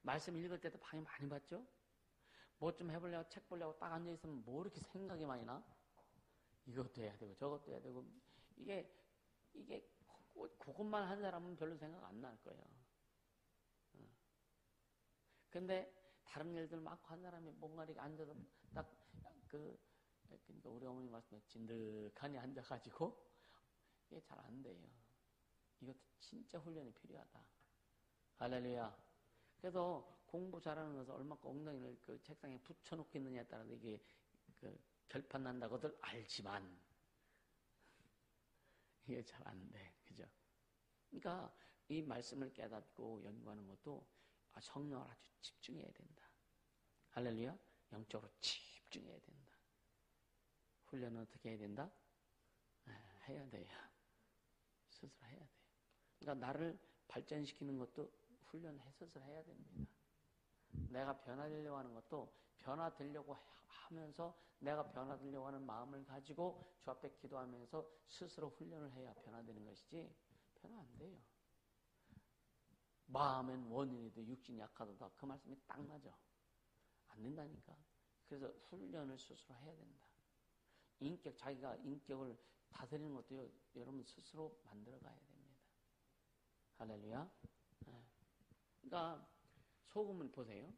말씀 읽을 때도 방해 많이 받죠? 뭐 좀 해보려고, 책 보려고 딱 앉아있으면 뭐 이렇게 생각이 많이 나? 이것도 해야 되고, 저것도 해야 되고, 이게, 그것만 한 사람은 별로 생각 안 날 거예요. 근데, 다른 일들 많고 한 사람이 뭔가 이렇게 앉아서 그러니까 우리 어머니 말씀에 진득하니 앉아가지고, 이게 잘 안 돼요. 이것도 진짜 훈련이 필요하다. 할렐루야. 그래서 공부 잘하는 것은 얼마큼 엉덩이를 그 책상에 붙여놓고 있느냐에 따라서 이게 결판 난다고들 알지만, 이게 잘 안 돼. 그죠? 그러니까 이 말씀을 깨닫고 연구하는 것도 성령을 아주 집중해야 된다. 할렐루야. 영적으로 집중해야 된다. 훈련은 어떻게 해야 된다? 해야 돼요. 스스로 해야 돼요. 그러니까 나를 발전시키는 것도 훈련해 스스로 해야 됩니다. 내가 변화되려고 하는 것도 변화되려고 하면서 내가 변화되려고 하는 마음을 가지고 주 앞에 기도하면서 스스로 훈련을 해야 변화되는 것이지 변화 안 돼요. 마음엔 원인이도 육신이 약하다. 그 말씀이 딱 맞아. 안 된다니까. 그래서 훈련을 스스로 해야 된다. 자기가 인격을 다스리는 것도 여러분 스스로 만들어 가야 됩니다. 할렐루야. 그러니까 소금은 보세요.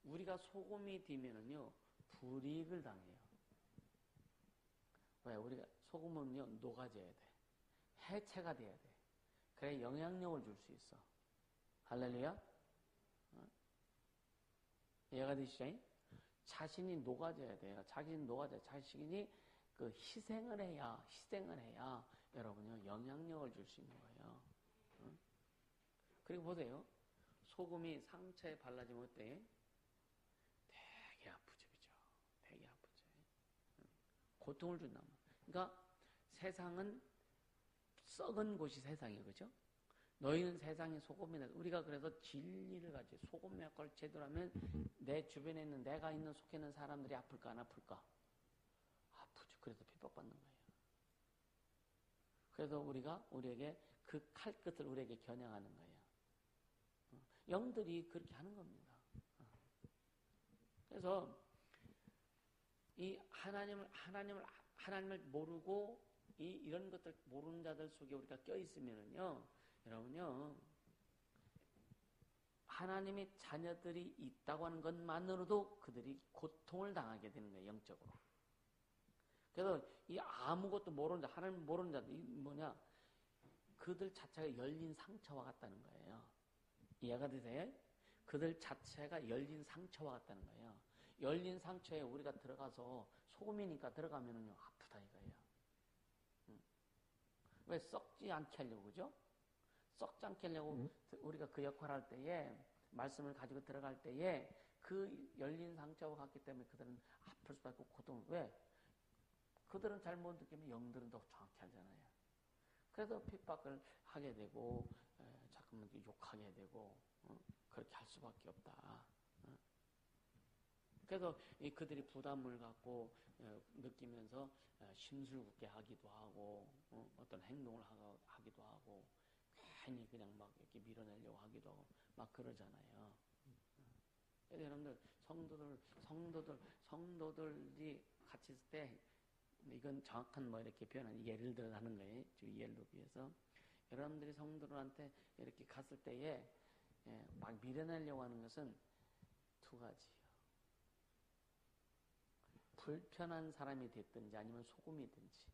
우리가 소금이 되면은요 불이익을 당해요. 왜? 우리가 소금은요 녹아져야 돼. 해체가 돼야 돼. 그래 영향력을 줄 수 있어. 할렐루야. 이해가 되시죠? 자신이 녹아져야 돼요. 자신이 녹아져야 자신이 희생을 해야 여러분요 영향력을 줄 수 있는 거예요. 그리고 보세요. 소금이 상처에 발라지면 어때? 되게 아프죠, 그죠? 되게 아프죠. 고통을 준단 말이에요. 그러니까 세상은 썩은 곳이 세상이에요, 그죠? 너희는 세상의 소금이다. 우리가 그래서 진리를 가지고 소금 역할을 제대로 하면 내 주변에 있는 내가 있는 속해 있는 사람들이 아플까 안 아플까? 그래서 핍박받는 거예요. 그래서 우리에게 그 칼끝을 우리에게 겨냥하는 거예요. 영들이 그렇게 하는 겁니다. 그래서 이 하나님을 모르고 이런 것들 모르는 자들 속에 우리가 껴 있으면은요, 여러분요, 하나님의 자녀들이 있다고 하는 것만으로도 그들이 고통을 당하게 되는 거예요, 영적으로. 그래서 이 아무것도 모르는 자, 하나님 모르는 자들, 이 뭐냐, 그들 자체가 열린 상처와 같다는 거예요. 이해가 되세요? 그들 자체가 열린 상처와 같다는 거예요. 열린 상처에 우리가 들어가서 소금이니까 들어가면은요, 아프다 이거예요. 왜 썩지 않게 하려고, 그죠? 썩지 않게 하려고 우리가 그 역할을 할 때에, 말씀을 가지고 들어갈 때에 그 열린 상처와 같기 때문에 그들은 아플 수밖에 없고 고통을. 왜? 그들은 잘 못 느끼면 영들은 더 정확히 하잖아요. 그래서 핍박을 하게 되고 자꾸만 욕하게 되고 그렇게 할 수밖에 없다. 그래서 그들이 부담을 갖고 느끼면서 심술궂게 하기도 하고 어떤 행동을 하기도 하고 괜히 그냥 막 이렇게 밀어내려고 하기도 하고 막 그러잖아요. 그래서 여러분들 성도들이 같이 있을 때 이건 정확한 뭐 이렇게 표현한 예를 들어 하는 거예요. 예를 비해서 여러분들이 성도들한테 이렇게 갔을 때에 막 밀어내려고 하는 것은 두 가지예요. 불편한 사람이 됐든지 아니면 소금이든지.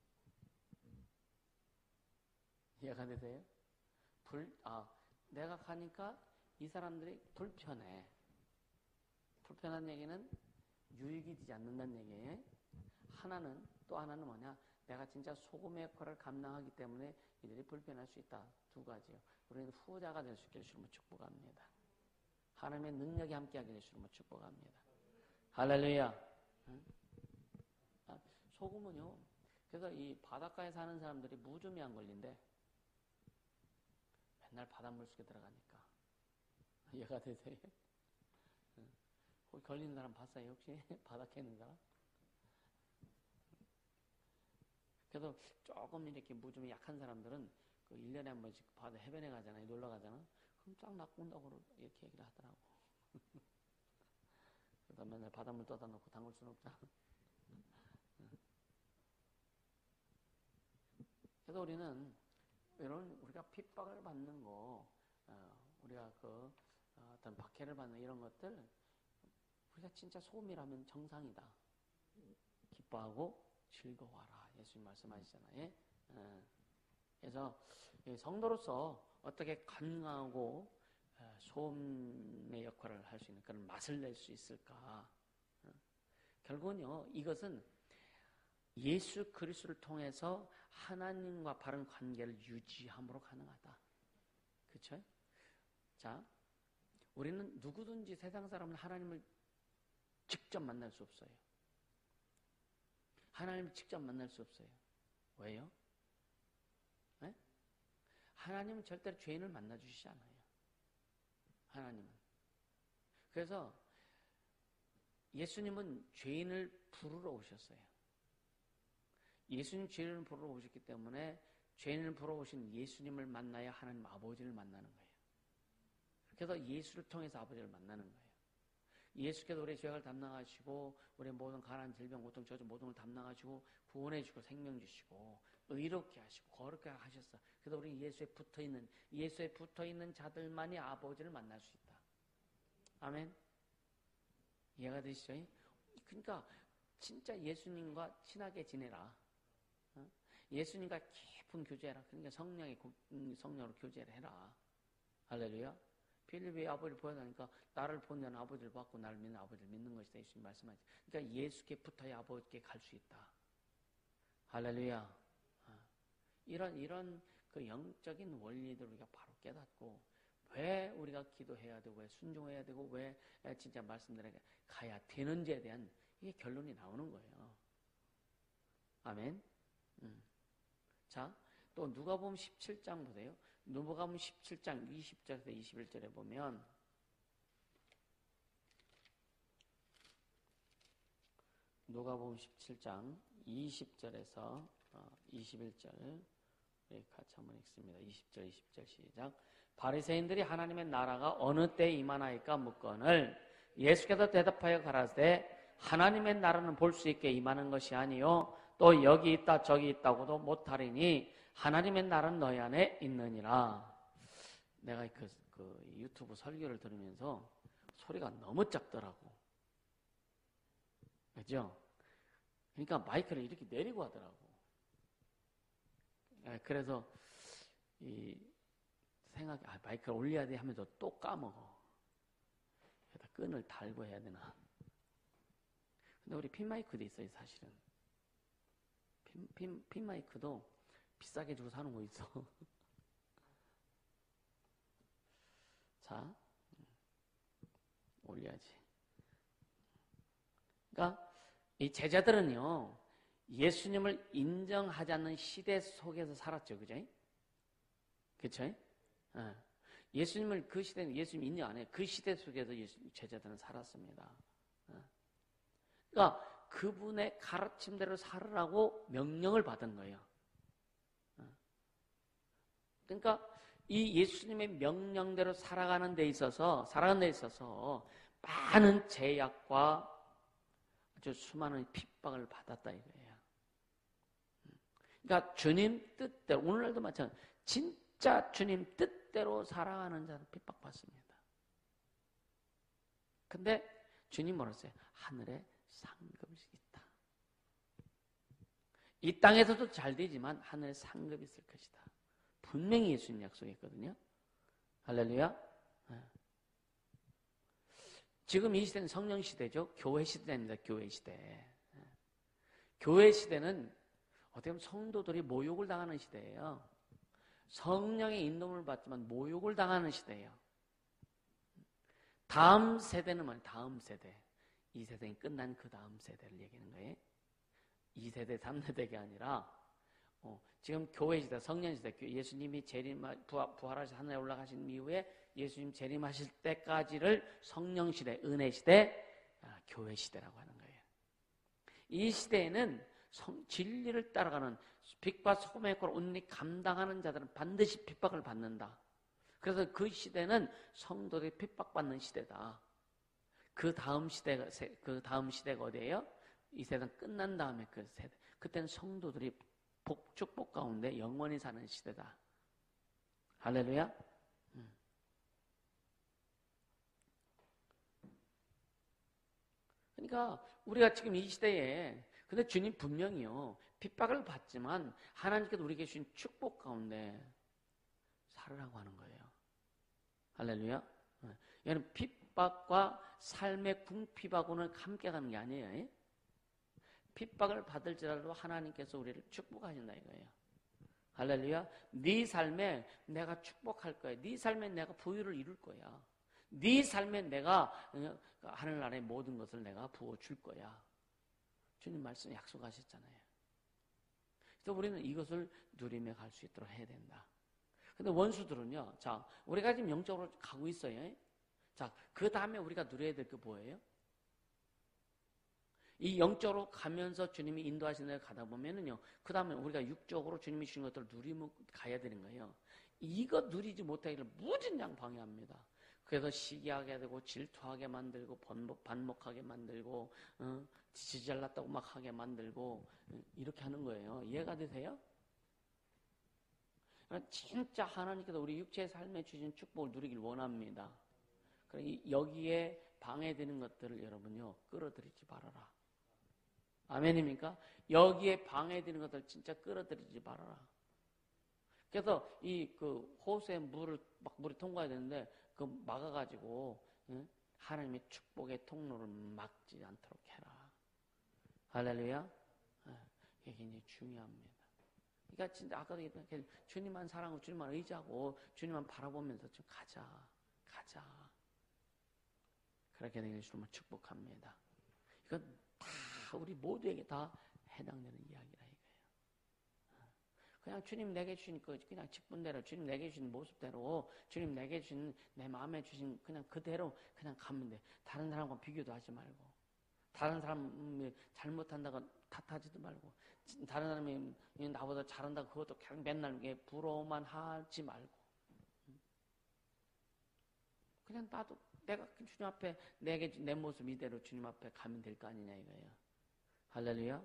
이해가 되세요? 내가 가니까 이 사람들이 불편해. 불편한 얘기는 유익이 되지 않는다는 얘기예요. 또 하나는 뭐냐? 내가 진짜 소금의 역할을 감당하기 때문에 이들이 불편할 수 있다. 두 가지요. 우리는 후자가 될 수 있게 해주시면 축복합니다. 하나님의 능력이 함께하게 해주시면 축복합니다. 할렐루야. 응? 소금은요. 그래서 이 바닷가에 사는 사람들이 무좀이 안 걸린대. 맨날 바닷물 속에 들어가니까. 이해가 되세요? 거기 걸리는 사람 봤어요? 혹시? 바닷가에 있는 사람? 그래서 조금 이렇게 무좀이 약한 사람들은 그 1년에 한 번씩 바다 해변에 가잖아요. 놀러 가잖아. 그럼 쫙 낚고 온다고 이렇게 얘기를 하더라고. 그래서 맨날 바닷물 떠다 놓고 담글 수는 없잖아. 그래서 우리가 핍박을 받는 거, 우리가 어떤 박해를 받는 이런 것들, 우리가 진짜 소금이라면 정상이다. 기뻐하고 즐거워하라. 예수님 말씀하시잖아요. 그래서 성도로서 어떻게 건강하고 소금의 역할을 할 수 있는 그런 맛을 낼 수 있을까? 결국은요, 이것은 예수 그리스도를 통해서 하나님과 바른 관계를 유지함으로 가능하다. 그렇죠? 자, 우리는 누구든지 세상 사람은 하나님을 직접 만날 수 없어요. 하나님을 직접 만날 수 없어요. 왜요? 네? 하나님은 절대로 죄인을 만나주시지 않아요. 하나님은. 그래서 예수님은 죄인을 부르러 오셨어요. 예수님 죄인을 부르러 오셨기 때문에 죄인을 부르러 오신 예수님을 만나야 하나님 아버지를 만나는 거예요. 그래서 예수를 통해서 아버지를 만나는 거예요. 예수께서 우리의 죄악을 담당하시고 우리의 모든 가난, 질병, 고통, 저주 모든 걸 담당하시고 구원해 주시고 생명 주시고 의롭게 하시고 거룩하게 하셨어. 그래서 우리는 예수에 붙어있는 자들만이 아버지를 만날 수 있다. 아멘. 이해가 되시죠? 그러니까 진짜 예수님과 친하게 지내라. 예수님과 깊은 교제해라. 그러니까 성령으로 교제를 해라. 할렐루야. 필리포의 아버지를 보여다니까 나를 본다는 아버지를 받고 나를 믿는 아버지를 믿는 것이다. 예수님 말씀하죠. 그러니까 예수께 붙어야 아버지께 갈 수 있다. 할렐루야. 이런 그 영적인 원리들을 우리가 바로 깨닫고 왜 우리가 기도해야 되고 왜 순종해야 되고 왜 진짜 말씀드리게 가야 되는지에 대한 이게 결론이 나오는 거예요. 아멘. 자, 또 누가복음 17장 보세요. 누가복음 17장 20절에서 21절에 보면 누가복음 17장 20절에서 21절 우리 같이 한번 읽습니다. 20절 20절 시작. 바리새인들이 하나님의 나라가 어느 때에 임하나이까 묻거늘 예수께서 대답하여 가라사대 하나님의 나라는 볼 수 있게 임하는 것이 아니요 또 여기 있다 저기 있다고도 못하리니 하나님의 나라는 너희 안에 있느니라. 내가 그 유튜브 설교를 들으면서 소리가 너무 작더라고. 그죠? 그러니까 마이크를 이렇게 내리고 하더라고. 그래서 이 생각이 마이크를 올려야 돼 하면서 또 까먹어. 여기다 끈을 달고 해야 되나. 근데 우리 핀 마이크도 있어요, 사실은. 핀 마이크도 비싸게 주고 사는 거 있어. 자, 올려야지. 그러니까 이 제자들은요, 예수님을 인정하지 않는 시대 속에서 살았죠, 그죠? 그쵸? 예수님을 그 시대는 예수님 인정 안 해요. 그 시대 속에서 제자들은 살았습니다. 그러니까 그분의 가르침대로 살으라고 명령을 받은 거예요. 그러니까 이 예수님의 명령대로 살아가는 데 있어서 많은 제약과 아주 수많은 핍박을 받았다 이거예요. 그러니까 주님 뜻대로 오늘날도 마찬가지로 진짜 주님 뜻대로 살아가는 자는 핍박받습니다. 근데 주님 뭐라 했어요? 하늘에 상급이 있다. 이 땅에서도 잘 되지만 하늘에 상급이 있을 것이다. 분명히 예수님 약속했거든요. 할렐루야. 지금 이 시대는 성령 시대죠. 교회 시대입니다. 교회 시대. 교회 시대는 어떻게 보면 성도들이 모욕을 당하는 시대예요. 성령의 인도를 받지만 모욕을 당하는 시대예요. 다음 세대는 뭐예요? 다음 세대. 이 세대는 끝난 그 다음 세대를 얘기하는 거예요. 2세대, 3세대가 아니라 지금 교회 시대, 성령 시대, 예수님이 부활하셔서 하늘에 올라가신 이후에 예수님 재림하실 때까지를 성령 시대, 은혜 시대, 교회 시대라고 하는 거예요. 이 시대에는 진리를 따라가는 빛과 소금의 꼴을 온전히 감당하는 자들은 반드시 핍박을 받는다. 그래서 그 시대는 성도들이 핍박받는 시대다. 그 다음 시대가 어디예요? 이 세상 끝난 다음에 그 세대. 그때는 성도들이 축복 가운데 영원히 사는 시대다. 할렐루야. 그러니까 우리가 지금 이 시대에 근데 주님 분명히요 핍박을 받지만 하나님께서 우리에게 주신 축복 가운데 살으라고 하는 거예요. 할렐루야. 이거는 핍박과 삶의 궁핍하고는 함께 가는 게 아니에요. 핍박을 받을지라도 하나님께서 우리를 축복하신다 이거예요. 할렐루야. 네 삶에 내가 축복할 거야. 네 삶에 내가 부유를 이룰 거야. 네 삶에 내가 하늘나라의 모든 것을 내가 부어줄 거야. 주님 말씀 약속하셨잖아요. 그래서 우리는 이것을 누리며 갈 수 있도록 해야 된다. 근데 원수들은요. 자, 우리가 지금 영적으로 가고 있어요. 자, 그 다음에 우리가 누려야 될 게 뭐예요? 이 영적으로 가면서 주님이 인도하시는 데 가다 보면은요, 그 다음에 우리가 육적으로 주님이 주신 것들을 누리며 가야 되는 거예요. 이거 누리지 못하기를 무진장 방해합니다. 그래서 시기하게 되고, 질투하게 만들고, 반목하게 만들고, 지 잘났다고 막 하게 만들고, 이렇게 하는 거예요. 이해가 되세요? 진짜 하나님께서 우리 육체의 삶에 주신 축복을 누리길 원합니다. 여기에 방해되는 것들을 여러분요, 끌어들이지 말아라. 아멘입니까? 여기에 방해되는 것들 진짜 끌어들이지 말아라. 그래서 호수의 물이 통과해야 되는데 그 막아가지고 하나님의 축복의 통로를 막지 않도록 해라. 할렐루야. 이게 굉장히 중요합니다. 그러니까 진짜 아까도 얘기했던 주님만 사랑하고 주님만 의지하고 주님만 바라보면서 좀 가자. 그렇게 되는 주님을 축복합니다. 이건 다 우리 모두에게 다 해당되는 이야기라 이거예요. 그냥 주님 내게 주신 그냥 직분대로 주님 내게 주신 모습대로 주님 내게 주신 내 마음에 주신 그냥 그대로 그냥 가면 돼. 다른 사람과 비교도 하지 말고 다른 사람이 잘못한다고 탓하지도 말고, 다른 사람이 나보다 잘한다고 그것도 그냥 맨날 부러워만 하지 말고, 그냥 나도 내가 주님 앞에 내 모습 이대로 주님 앞에 가면 될 거 아니냐 이거예요. 할렐루야.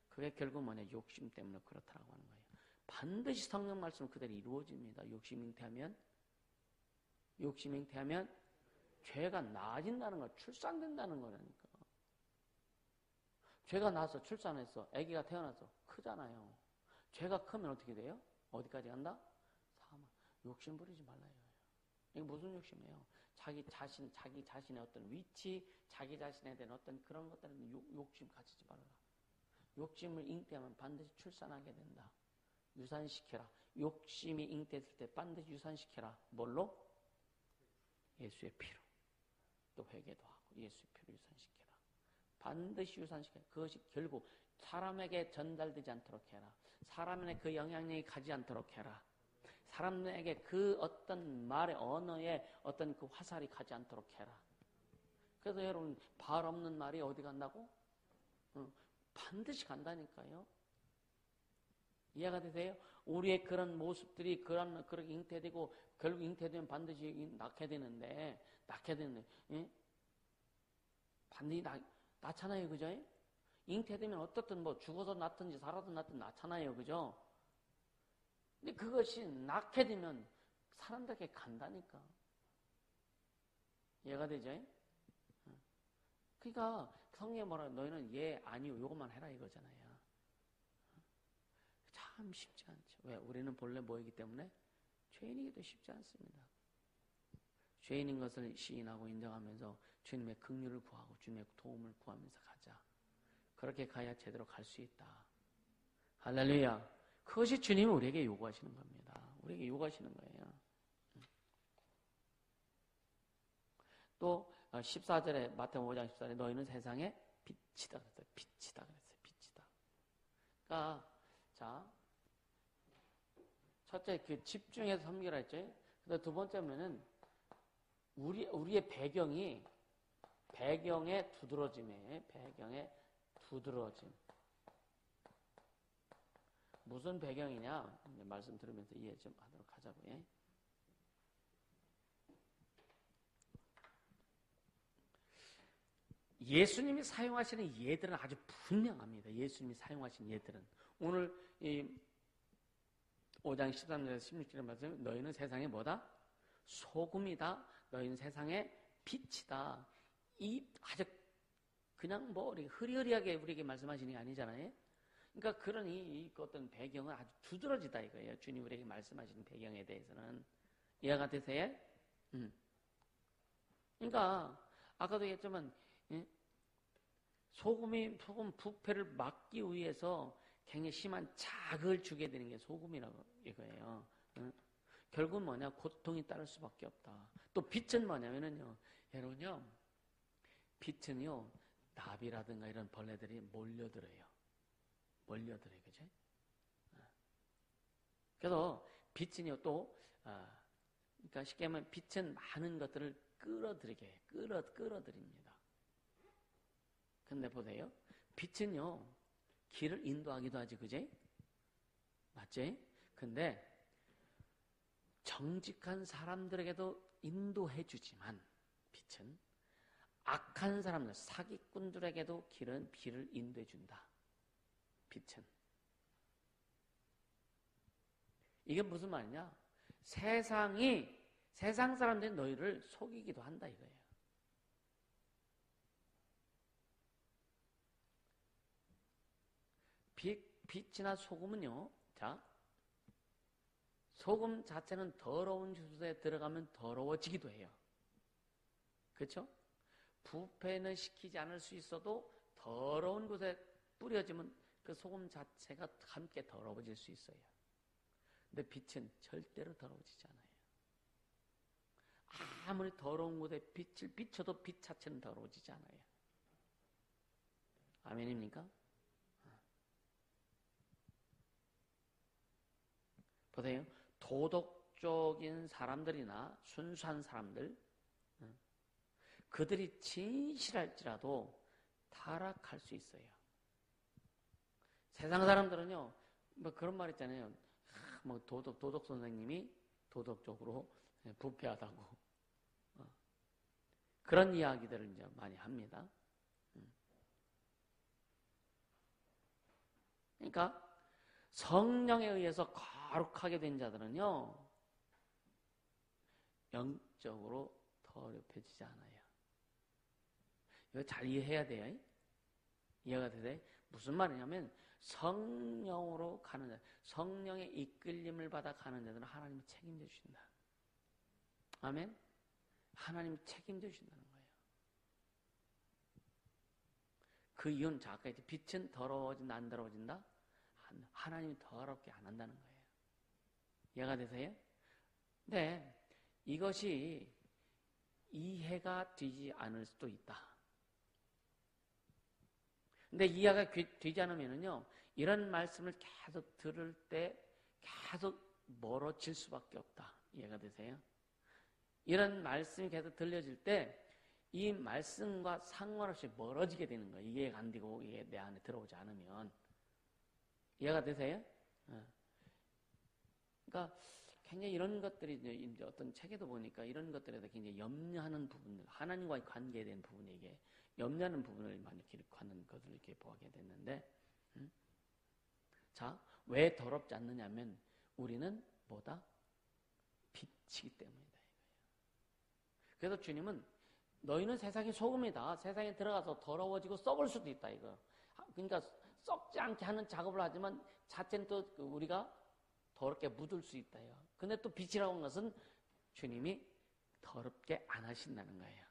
그게 결국 뭐냐, 욕심 때문에 그렇다라고 하는 거예요. 반드시 성경 말씀 그대로 이루어집니다. 욕심 잉태하면 죄가 나아진다는 거, 출산된다는 거라니까. 죄가 나서 출산해서 아기가 태어나서 크잖아요. 죄가 크면 어떻게 돼요? 어디까지 간다? 사망. 욕심 부리지 말라요. 이게 무슨 욕심이에요? 자기 자신의 어떤 위치, 자기 자신에 대한 어떤 그런 것들은 욕심 가지지 말라. 욕심을 잉태하면 반드시 출산하게 된다. 유산시켜라. 욕심이 잉태했을 때 반드시 유산시켜라. 뭘로? 예수의 피로. 또 회개도 하고 예수의 피로 유산시켜라. 반드시 유산시켜라. 그것이 결국 사람에게 전달되지 않도록 해라. 사람에게 그 영향력이 가지 않도록 해라. 사람에게 그 어떤 말의 언어에 어떤 그 화살이 가지 않도록 해라. 그래서 여러분, 발 없는 말이 어디 간다고? 반드시 간다니까요. 이해가 되세요? 우리의 그런 모습들이 그렇게 잉태되고, 결국 잉태되면 반드시 낳게 되는데, 반드시 낳잖아요. 그죠? 잉태되면 어떻든 뭐 죽어서 낳든지 살아서 낳든 낳잖아요. 그죠? 근데 그것이 낳게 되면 사람들에게 간다니까. 이해가 되죠? 그러니까 성경에 뭐라, 너희는 예, 아니요, 요것만 해라 이거잖아요. 참 쉽지 않죠. 왜? 우리는 본래 뭐이기 때문에? 죄인이기도 쉽지 않습니다. 죄인인 것을 시인하고 인정하면서 주님의 긍휼을 구하고 주님의 도움을 구하면서 가자. 그렇게 가야 제대로 갈 수 있다. 할렐루야. 그것이 주님이 우리에게 요구하시는 겁니다. 우리에게 요구하시는 거예요. 또 14절에 마태복음 5장 14절에 너희는 세상의 빛이다 그랬어요. 빛이다 그랬어요. 빛이다. 그러니까 자, 첫째 그 집중해서 섬기라 했죠. 그다음 두 번째면은 우리의 배경의 두드러짐에 두드러짐. 무슨 배경이냐? 말씀 들으면서 이해 좀 하도록 하자고요. 예수님이 사용하시는 예들은 아주 분명합니다. 예수님이 사용하신 예들은. 오늘 이 5장 13절에서 16절의 말씀, 너희는 세상에 뭐다? 소금이다. 너희는 세상의 빛이다. 이 아주 그냥 뭐 흐리흐리하게 우리에게 말씀하시는 게 아니잖아요. 그러니까 그런 이 어떤 배경은 아주 두드러지다 이거예요. 주님 우리에게 말씀하시는 배경에 대해서는. 이해가 되세요? 그러니까 아까도 얘기했지만 소금 부패를 막기 위해서 굉장히 심한 자극을 주게 되는 게 소금이라고 이거예요. 결국은 뭐냐? 고통이 따를 수밖에 없다. 또 빛은 뭐냐면은요, 여러분요, 빛은요, 나비라든가 이런 벌레들이 몰려들어요. 그죠? 그래서 빛은요, 또, 그러니까 쉽게 하면 빛은 많은 것들을 끌어들이게 해요. 끌어들입니다. 근데 보세요. 빛은요, 길을 인도하기도 하지, 그제? 맞지? 근데 정직한 사람들에게도 인도해주지만 빛은 악한 사람들, 사기꾼들에게도 길을 인도해준다. 빛은. 이게 무슨 말이냐? 세상 사람들이 너희를 속이기도 한다 이거예요. 빛이나 소금은요, 자, 소금 자체는 더러운 곳에 들어가면 더러워지기도 해요. 그렇죠? 부패는 시키지 않을 수 있어도 더러운 곳에 뿌려지면 그 소금 자체가 함께 더러워질 수 있어요. 근데 빛은 절대로 더러워지지 않아요. 아무리 더러운 곳에 빛을 비춰도 빛 자체는 더러워지지 않아요. 아멘입니까? 보세요. 도덕적인 사람들이나 순수한 사람들, 그들이 진실할지라도 타락할 수 있어요. 세상 사람들은요, 뭐 그런 말 있잖아요. 뭐 도덕 선생님이 도덕적으로 부패하다고. 그런 이야기들을 이제 많이 합니다. 그러니까 성령에 의해서 거룩하게 된 자들은요, 영적으로 더럽혀지지 않아요. 이거 잘 이해해야 돼요. 이해가 되세요? 무슨 말이냐면 성령으로 가는 자, 성령의 이끌림을 받아 가는 자들은 하나님이 책임져 주신다. 아멘? 하나님이 책임져 주신다는 거예요. 그 이유는 아까 이제 빛은 더러워진다, 안 더러워진다? 하나님이 더럽게 안 한다는 거예요. 이해가 되세요? 네, 이것이 이해가 되지 않을 수도 있다. 근데 이해가 되지 않으면요, 이런 말씀을 계속 들을 때 계속 멀어질 수밖에 없다. 이해가 되세요? 이런 말씀이 계속 들려질 때 이 말씀과 상관없이 멀어지게 되는 거예요. 이해가 안 되고 이게 내 안에 들어오지 않으면. 이해가 되세요? 그러니까 굉장히 이런 것들이 이제 어떤 책에도 보니까 이런 것들에 대해서 굉장히 염려하는 부분들, 하나님과의 관계에 대한 부분에 이게 염려하는 부분을 많이 기록하는 것을 이렇게 보게 됐는데, 자, 왜 더럽지 않느냐면 우리는 뭐다? 빛이기 때문이다. 그래서 주님은 너희는 세상의 소금이다. 세상에 들어가서 더러워지고 썩을 수도 있다. 이거. 그러니까 썩지 않게 하는 작업을 하지만 자체는 또 우리가 더럽게 묻을 수 있다요. 근데 또 빛이라고 하는 것은 주님이 더럽게 안 하신다는 거예요.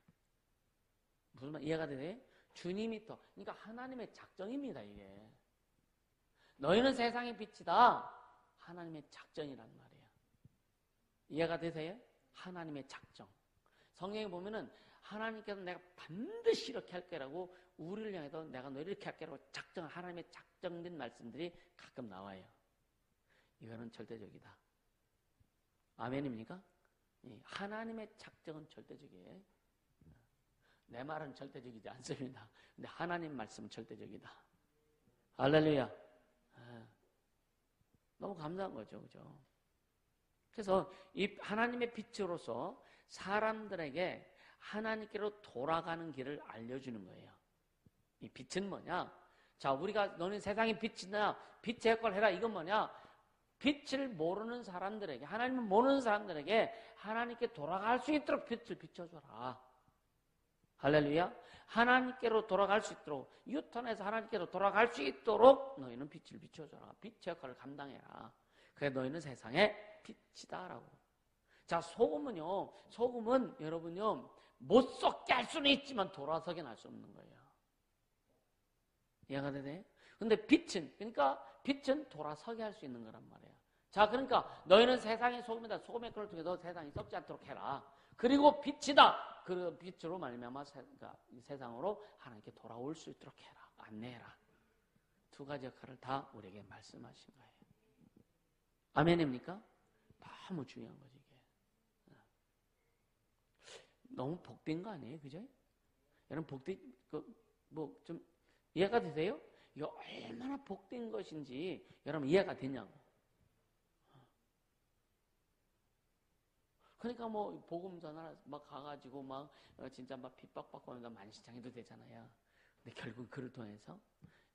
무슨 말 이해가 되세요? 주님이 그러니까 하나님의 작정입니다, 이게. 너희는 세상의 빛이다. 하나님의 작정이란 말이에요. 이해가 되세요? 하나님의 작정. 성경에 보면은 하나님께서 내가 반드시 이렇게 할 거라고 우리를 향해서 내가 너희를 이렇게 할 거라고 하나님의 작정된 말씀들이 가끔 나와요. 이거는 절대적이다. 아멘입니까? 하나님의 작정은 절대적이에요. 내 말은 절대적이지 않습니다. 근데 하나님 말씀은 절대적이다. 할렐루야. 너무 감사한 거죠. 그죠? 그래서 이 하나님의 빛으로서 사람들에게 하나님께로 돌아가는 길을 알려주는 거예요. 이 빛은 뭐냐? 자, 우리가 너는 세상의 빛이냐? 빛의 역할을 해라. 이건 뭐냐? 빛을 모르는 사람들에게, 하나님을 모르는 사람들에게 하나님께 돌아갈 수 있도록 빛을 비춰줘라. 할렐루야. 하나님께로 돌아갈 수 있도록, 유턴해서 하나님께로 돌아갈 수 있도록 너희는 빛을 비춰줘라. 빛의 역할을 감당해라. 그래 너희는 세상의 빛이다라고. 자, 소금은 여러분요, 못 썩게 할 수는 있지만 돌아서게 할 수 없는 거예요. 이해가 되네? 근데 그러니까 빛은 돌아서게 할 수 있는 거란 말이에요. 자, 그러니까 너희는 세상의 소금이다. 소금의 끈을 통해서 세상이 썩지 않도록 해라. 그리고 빛이다. 그 빛으로 말미암아 세상으로 하나님께 돌아올 수 있도록 해라. 안내해라. 두 가지 역할을 다 우리에게 말씀하신 거예요. 아멘입니까? 너무 중요한 거지 이게. 너무 복된 거 아니에요, 그죠? 여러분 복된 좀 이해가 되세요? 이게 얼마나 복된 것인지 여러분 이해가 되냐고. 그러니까 뭐 복음 전하러 막 가가지고 막 진짜 막 핍박받고 하면서 만신창이도 되잖아요. 근데 결국 그를 통해서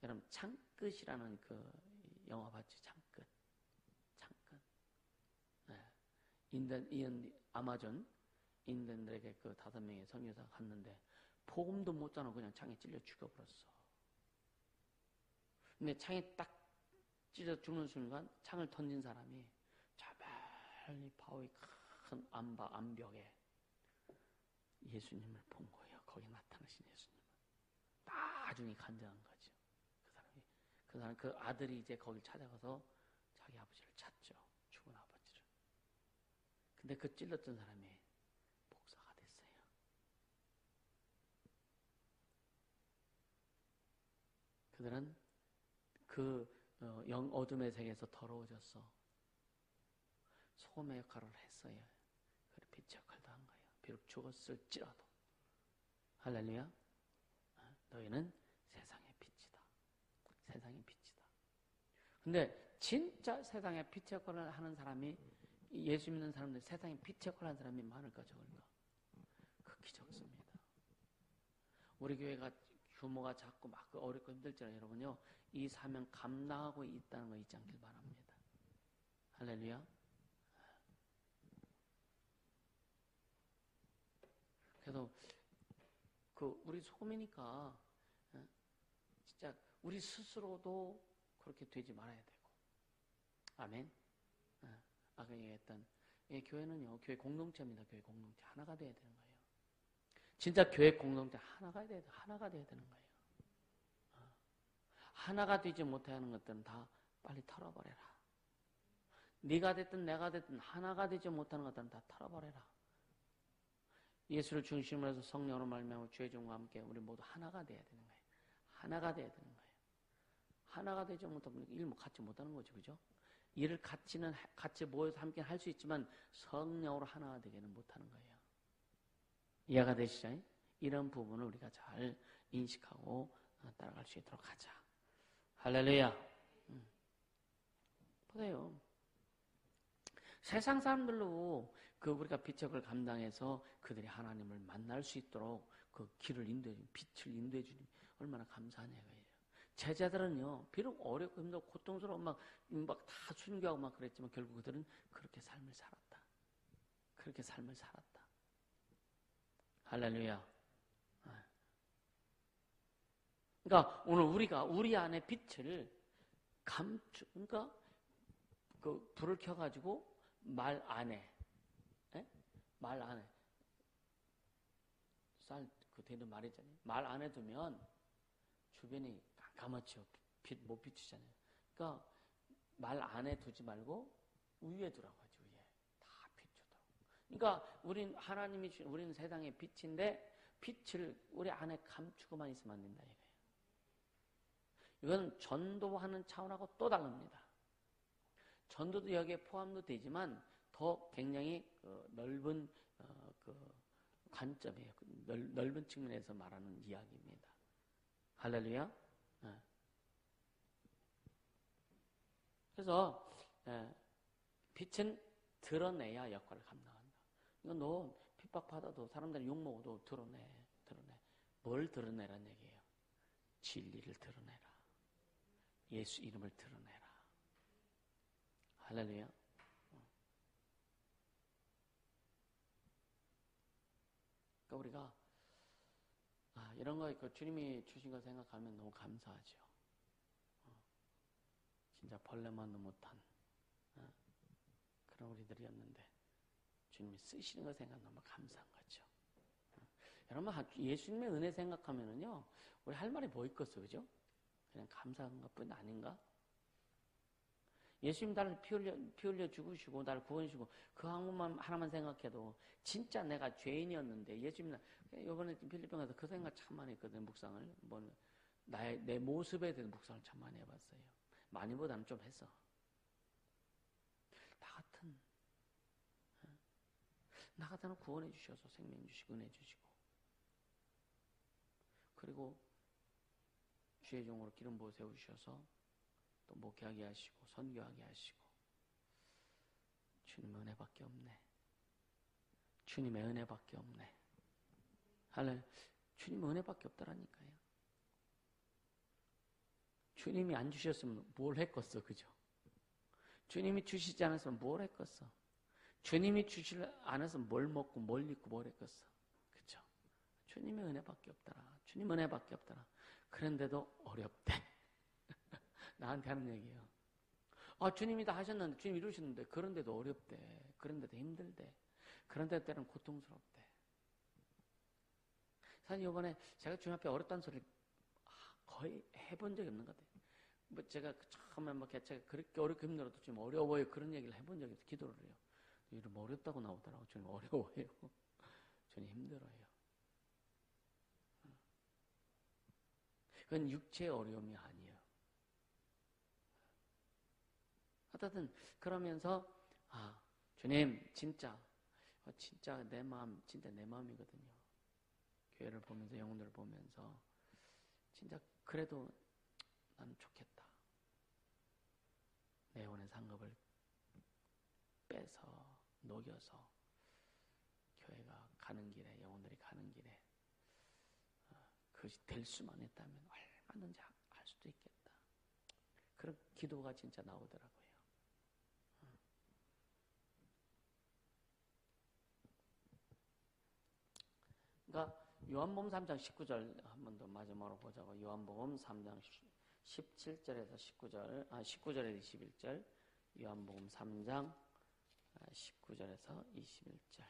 여러분 창끝이라는 그 영화 봤죠? 창끝. 네. 아마존 인디언들에게 그 5명의 선교사가 갔는데 복음도 못 전하고 그냥 창에 찔려 죽여버렸어. 근데 창에 딱 찔려 죽는 순간 창을 던진 사람이 저 멀리 바위 큰 암벽에 예수님을 본 거예요. 거기 나타나신 예수님을. 나중에 간증한 거죠. 그 아들이 이제 거길 찾아가서 자기 아버지를 찾죠. 죽은 아버지를. 근데 그 찔렀던 사람이 복사가 됐어요. 그들은 그 어둠의 세계에서 더러워졌어. 소금의 역할을 했어요. 그리고 빛의 역할도 한 거예요. 비록 죽었을지라도. 할렐루야. 너희는 세상의 빛이다. 근데 진짜 세상의 빛의 역할을 하는 사람이, 예수 믿는 사람들 세상의 빛의 역할을 하는 사람이 많을까 적을까? 극히 적습니다. 우리 교회가 규모가 작고 막 어렵고 힘들잖아요. 여러분요, 이 사명 감당하고 있다는 거 잊지 않길 바랍니다. 할렐루야. 그래서 우리 소금이니까 진짜 우리 스스로도 그렇게 되지 말아야 되고, 아멘. 아까 얘기했던 교회는요, 교회 공동체입니다. 교회 공동체 하나가 돼야 되는 거예요. 진짜 교회 공동체 하나가 돼야 되는 거예요. 하나가 되지 못하는 것들은 다 빨리 털어버려라. 네가 됐든 내가 됐든 하나가 되지 못하는 것들은 다 털어버려라. 예수를 중심으로 해서 성령으로 말미암아 주의 종과 함께 우리 모두 하나가 돼야 되는 거예요. 하나가 돼야 되는 거예요. 하나가 되지 못하면 일 같이 못하는 거죠, 그죠? 일을 같이 모여서 함께 할 수 있지만 성령으로 하나가 되기는 못하는 거예요. 이해가 되시죠? 이런 부분을 우리가 잘 인식하고 따라갈 수 있도록 하자. 할렐루야. 보세요. 세상 사람들로 우리가 빛의 역할을 감당해서 그들이 하나님을 만날 수 있도록 그 길을 인도해주는, 빛을 인도해주니 얼마나 감사하냐 이거예요. 제자들은요, 비록 어렵고 힘들고 고통스러워 막 다 순교하고 막 그랬지만 결국 그들은 그렇게 삶을 살았다. 그렇게 삶을 살았다. 할렐루야. 그러니까 오늘 우리가 우리 안에 빛을 그러니까 불을 켜가지고 말 안에 되는 말이잖아요. 말 안에 두면 주변이 깜깜하죠. 빛 못 비추잖아요. 그러니까 말 안에 두지 말고 위에 두라고 하죠. 위에 다 비추도록. 그러니까 우리는 세상의 빛인데 빛을 우리 안에 감추고만 있으면 안 된다 이거예요. 이건 전도하는 차원하고 또 다릅니다. 전도도 여기에 포함도 되지만 더 굉장히 넓은 관점이에요. 넓은 측면에서 말하는 이야기입니다. 할렐루야. 그래서 빛은 드러내야 역할을 감당한다. 이건 너 핍박받아도 사람들이 욕먹어도 드러내. 뭘 드러내란 얘기예요? 진리를 드러내라. 예수 이름을 드러내라. 할렐루야. 그러니까 우리가 이런 거 주님이 주신 거 생각하면 너무 감사하죠. 진짜 벌레만도 못한 그런 우리들이었는데 주님이 쓰시는 거 생각 너무 감사한 거죠. 여러분 예수님의 은혜 생각하면은요, 우리 할 말이 뭐 있겠어, 그죠? 그냥 감사한 것뿐 아닌가? 예수님 나를 피 흘려 죽으시고 나를 구원해주시고 그 하나만 생각해도 진짜 내가 죄인이었는데 예수님 이번에 필리핀 가서 그 생각 참 많이 했거든요. 묵상을 내 모습에 대해서 묵상을 참 많이 해봤어요. 많이보다는 좀 했어. 나 같은 구원해 주셔서 생명 주시고 은혜 주시고 그리고 주의 종으로 기름 부어 세우셔서 또 목회하게 하시고 선교하게 하시고 주님의 은혜밖에 없네. 주님의 은혜밖에 없네. 주님의 은혜밖에 없다라니까요. 주님이 안 주셨으면 뭘 했겠어, 그죠? 주님이 주시지 않았으면 뭘 했겠어? 주님이 주시지 않았으면 뭘 먹고 뭘 입고 뭘 했겠어? 그죠? 주님의 은혜밖에 없더라. 주님 은혜밖에 없더라. 그런데도 어렵대. 나한테 하는 얘기예요. 주님이 다 하셨는데, 주님 이루셨는데, 그런데도 어렵대. 그런데도 힘들대. 그런데도 때는 고통스럽대. 사실 이번에 제가 주님 앞에 어렵다는 소리를 거의 해본 적이 없는 것 같아요. 제가 처음에 제가 그렇게 어렵고 힘들어도 주님 어려워요. 그런 얘기를 해본 적이 없어요. 기도를 해요. 이러면 어렵다고 나오더라고. 주님 어려워요. 주님 힘들어요. 그건 육체의 어려움이 아니에요. 어쨌든 그러면서 주님 진짜 내 마음 진짜 내 마음이거든요. 교회를 보면서 영혼들을 보면서 진짜 그래도 나는 좋겠다. 내 영혼의 상급을 빼서 녹여서 교회가 가는 길에, 영혼들이 가는 길에 그것이 될 수만 있다면 얼마든지 할 수도 있겠다. 그런 기도가 진짜 나오더라고요. 그러니까 요한복음 3장 19절 한 번 더 마지막으로 보자고. 요한복음 3장 17절에서 19절에서 21절. 요한복음 3장 19절에서 21절.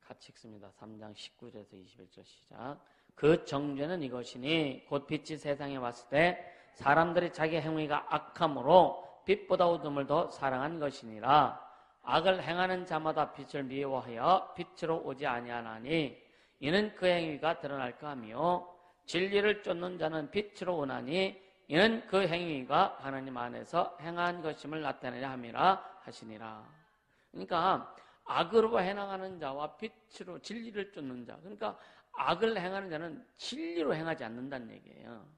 같이 읽습니다. 3장 19절에서 21절 시작. 그 정죄는 이것이니 곧 빛이 세상에 왔을 때 사람들이 자기 행위가 악함으로 빛보다 어둠을 더 사랑한 것이니라. 악을 행하는 자마다 빛을 미워하여 빛으로 오지 아니하나니 이는 그 행위가 드러날까 하며 진리를 쫓는 자는 빛으로 오나니 이는 그 행위가 하나님 안에서 행한 것임을 나타내려 함이라 하시니라. 그러니까 악으로 행하는 자와 빛으로 진리를 쫓는 자, 그러니까 악을 행하는 자는 진리로 행하지 않는다는 얘기예요.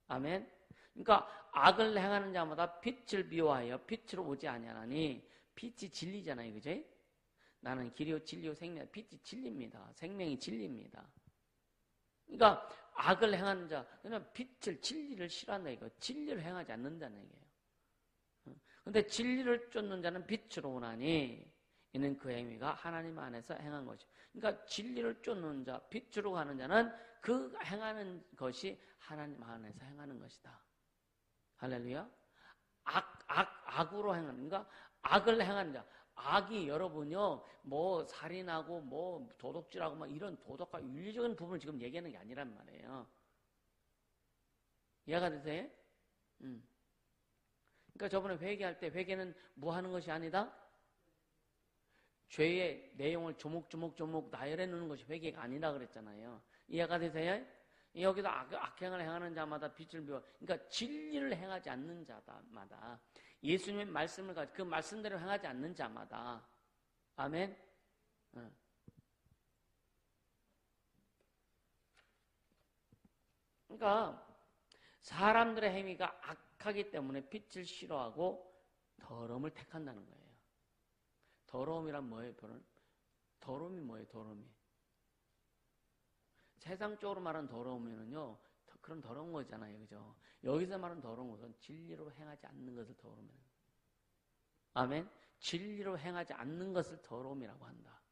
아멘. 그러니까 악을 행하는 자마다 빛을 미워하여 빛으로 오지 아니하나니, 빛이 진리잖아요, 그죠? 나는 길이요 진리요 생명. 빛이 진리입니다. 생명이 진리입니다. 그러니까 악을 행하는 자, 그냥 빛을, 진리를 싫어한다 이거. 진리를 행하지 않는다는 얘기예요. 그런데 진리를 쫓는 자는 빛으로 오나니 이는 그 행위가 하나님 안에서 행한 것이죠. 그러니까 진리를 쫓는 자, 빛으로 가는 자는 그 행하는 것이 하나님 안에서 행하는 것이다. 할렐루야. 악으로 행하는, 그러니까 악을 행하는 자. 악이 여러분요, 뭐 살인하고 뭐 도둑질하고 막 이런 도덕과 윤리적인 부분을 지금 얘기하는 게 아니란 말이에요. 이해가 되세요? 그러니까 저번에 회개할 때 회개는 뭐 하는 것이 아니다? 죄의 내용을 조목조목 나열해 놓는 것이 회개가 아니라 그랬잖아요. 이해가 되세요? 여기서 악행을 행하는 자마다 빛을 비워. 그러니까 진리를 행하지 않는 자마다, 예수님의 말씀을 가지고 그 말씀대로 행하지 않는 자마다. 아멘. 그러니까 사람들의 행위가 악하기 때문에 빛을 싫어하고 더러움을 택한다는 거예요. 더러움이란 뭐예요? 더러움이 뭐예요? 더러움이. 세상적으로 말하는 더러움이면요, 그런 더러운 거잖아요, 그죠? 여기서 말하는 더러운 것은 진리로 행하지 않는 것을 더러움이라는 거예요. 아멘. 진리로 행하지 않는 것을 더러움이라고 한다.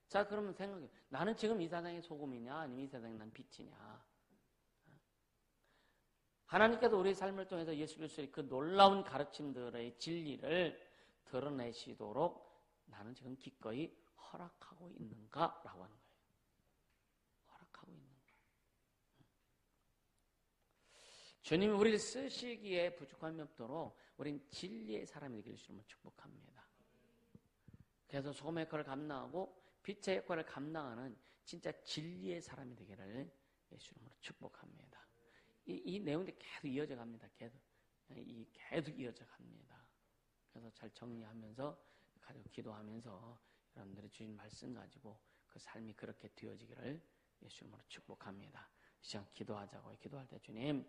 자, 그러면 생각해. 나는 지금 이 세상의 소금이냐, 아니면 이 세상에 난 빛이냐? 하나님께서 우리의 삶을 통해서 예수 그리스도의 그 놀라운 가르침들의 진리를 드러내시도록 나는 지금 기꺼이 허락하고 있는가라고 하는 거예요. 허락하고 있는가. 주님이 우리를 쓰시기에 부족함이 없도록 우린 진리의 사람이 되길 주님을 축복합니다. 그래서 소금의 역할을 감당하고 빛의 역할을 감당하는 진짜 진리의 사람이 되기를 예수님으로 축복합니다. 이 내용들이 계속 이어져 갑니다. 계속 이어져 갑니다. 그래서 잘 정리하면서 가지고 기도하면서 여러분들이 주신 말씀 가지고 그 삶이 그렇게 되어지기를 예수님으로 축복합니다. 이 시간 기도하자고요. 기도할 때 주님,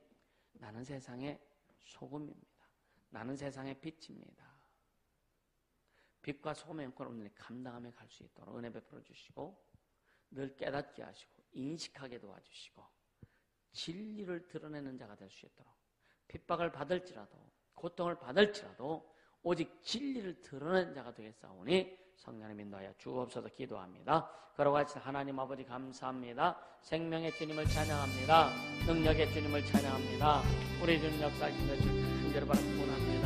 나는 세상의 소금입니다. 나는 세상의 빛입니다. 빛과 소금의 역할을 오늘 감당하며 갈 수 있도록 은혜 베풀어 주시고 늘 깨닫게 하시고 인식하게 도와주시고 진리를 드러내는 자가 될 수 있도록 핍박을 받을지라도 고통을 받을지라도 오직 진리를 드러내는 자가 되겠사오니 성령님 인도하여 주옵소서 기도합니다. 그러고 같이 하나님 아버지 감사합니다. 생명의 주님을 찬양합니다. 능력의 주님을 찬양합니다. 우리 주님 역사하신 것을 간절히 바라고 원합니다.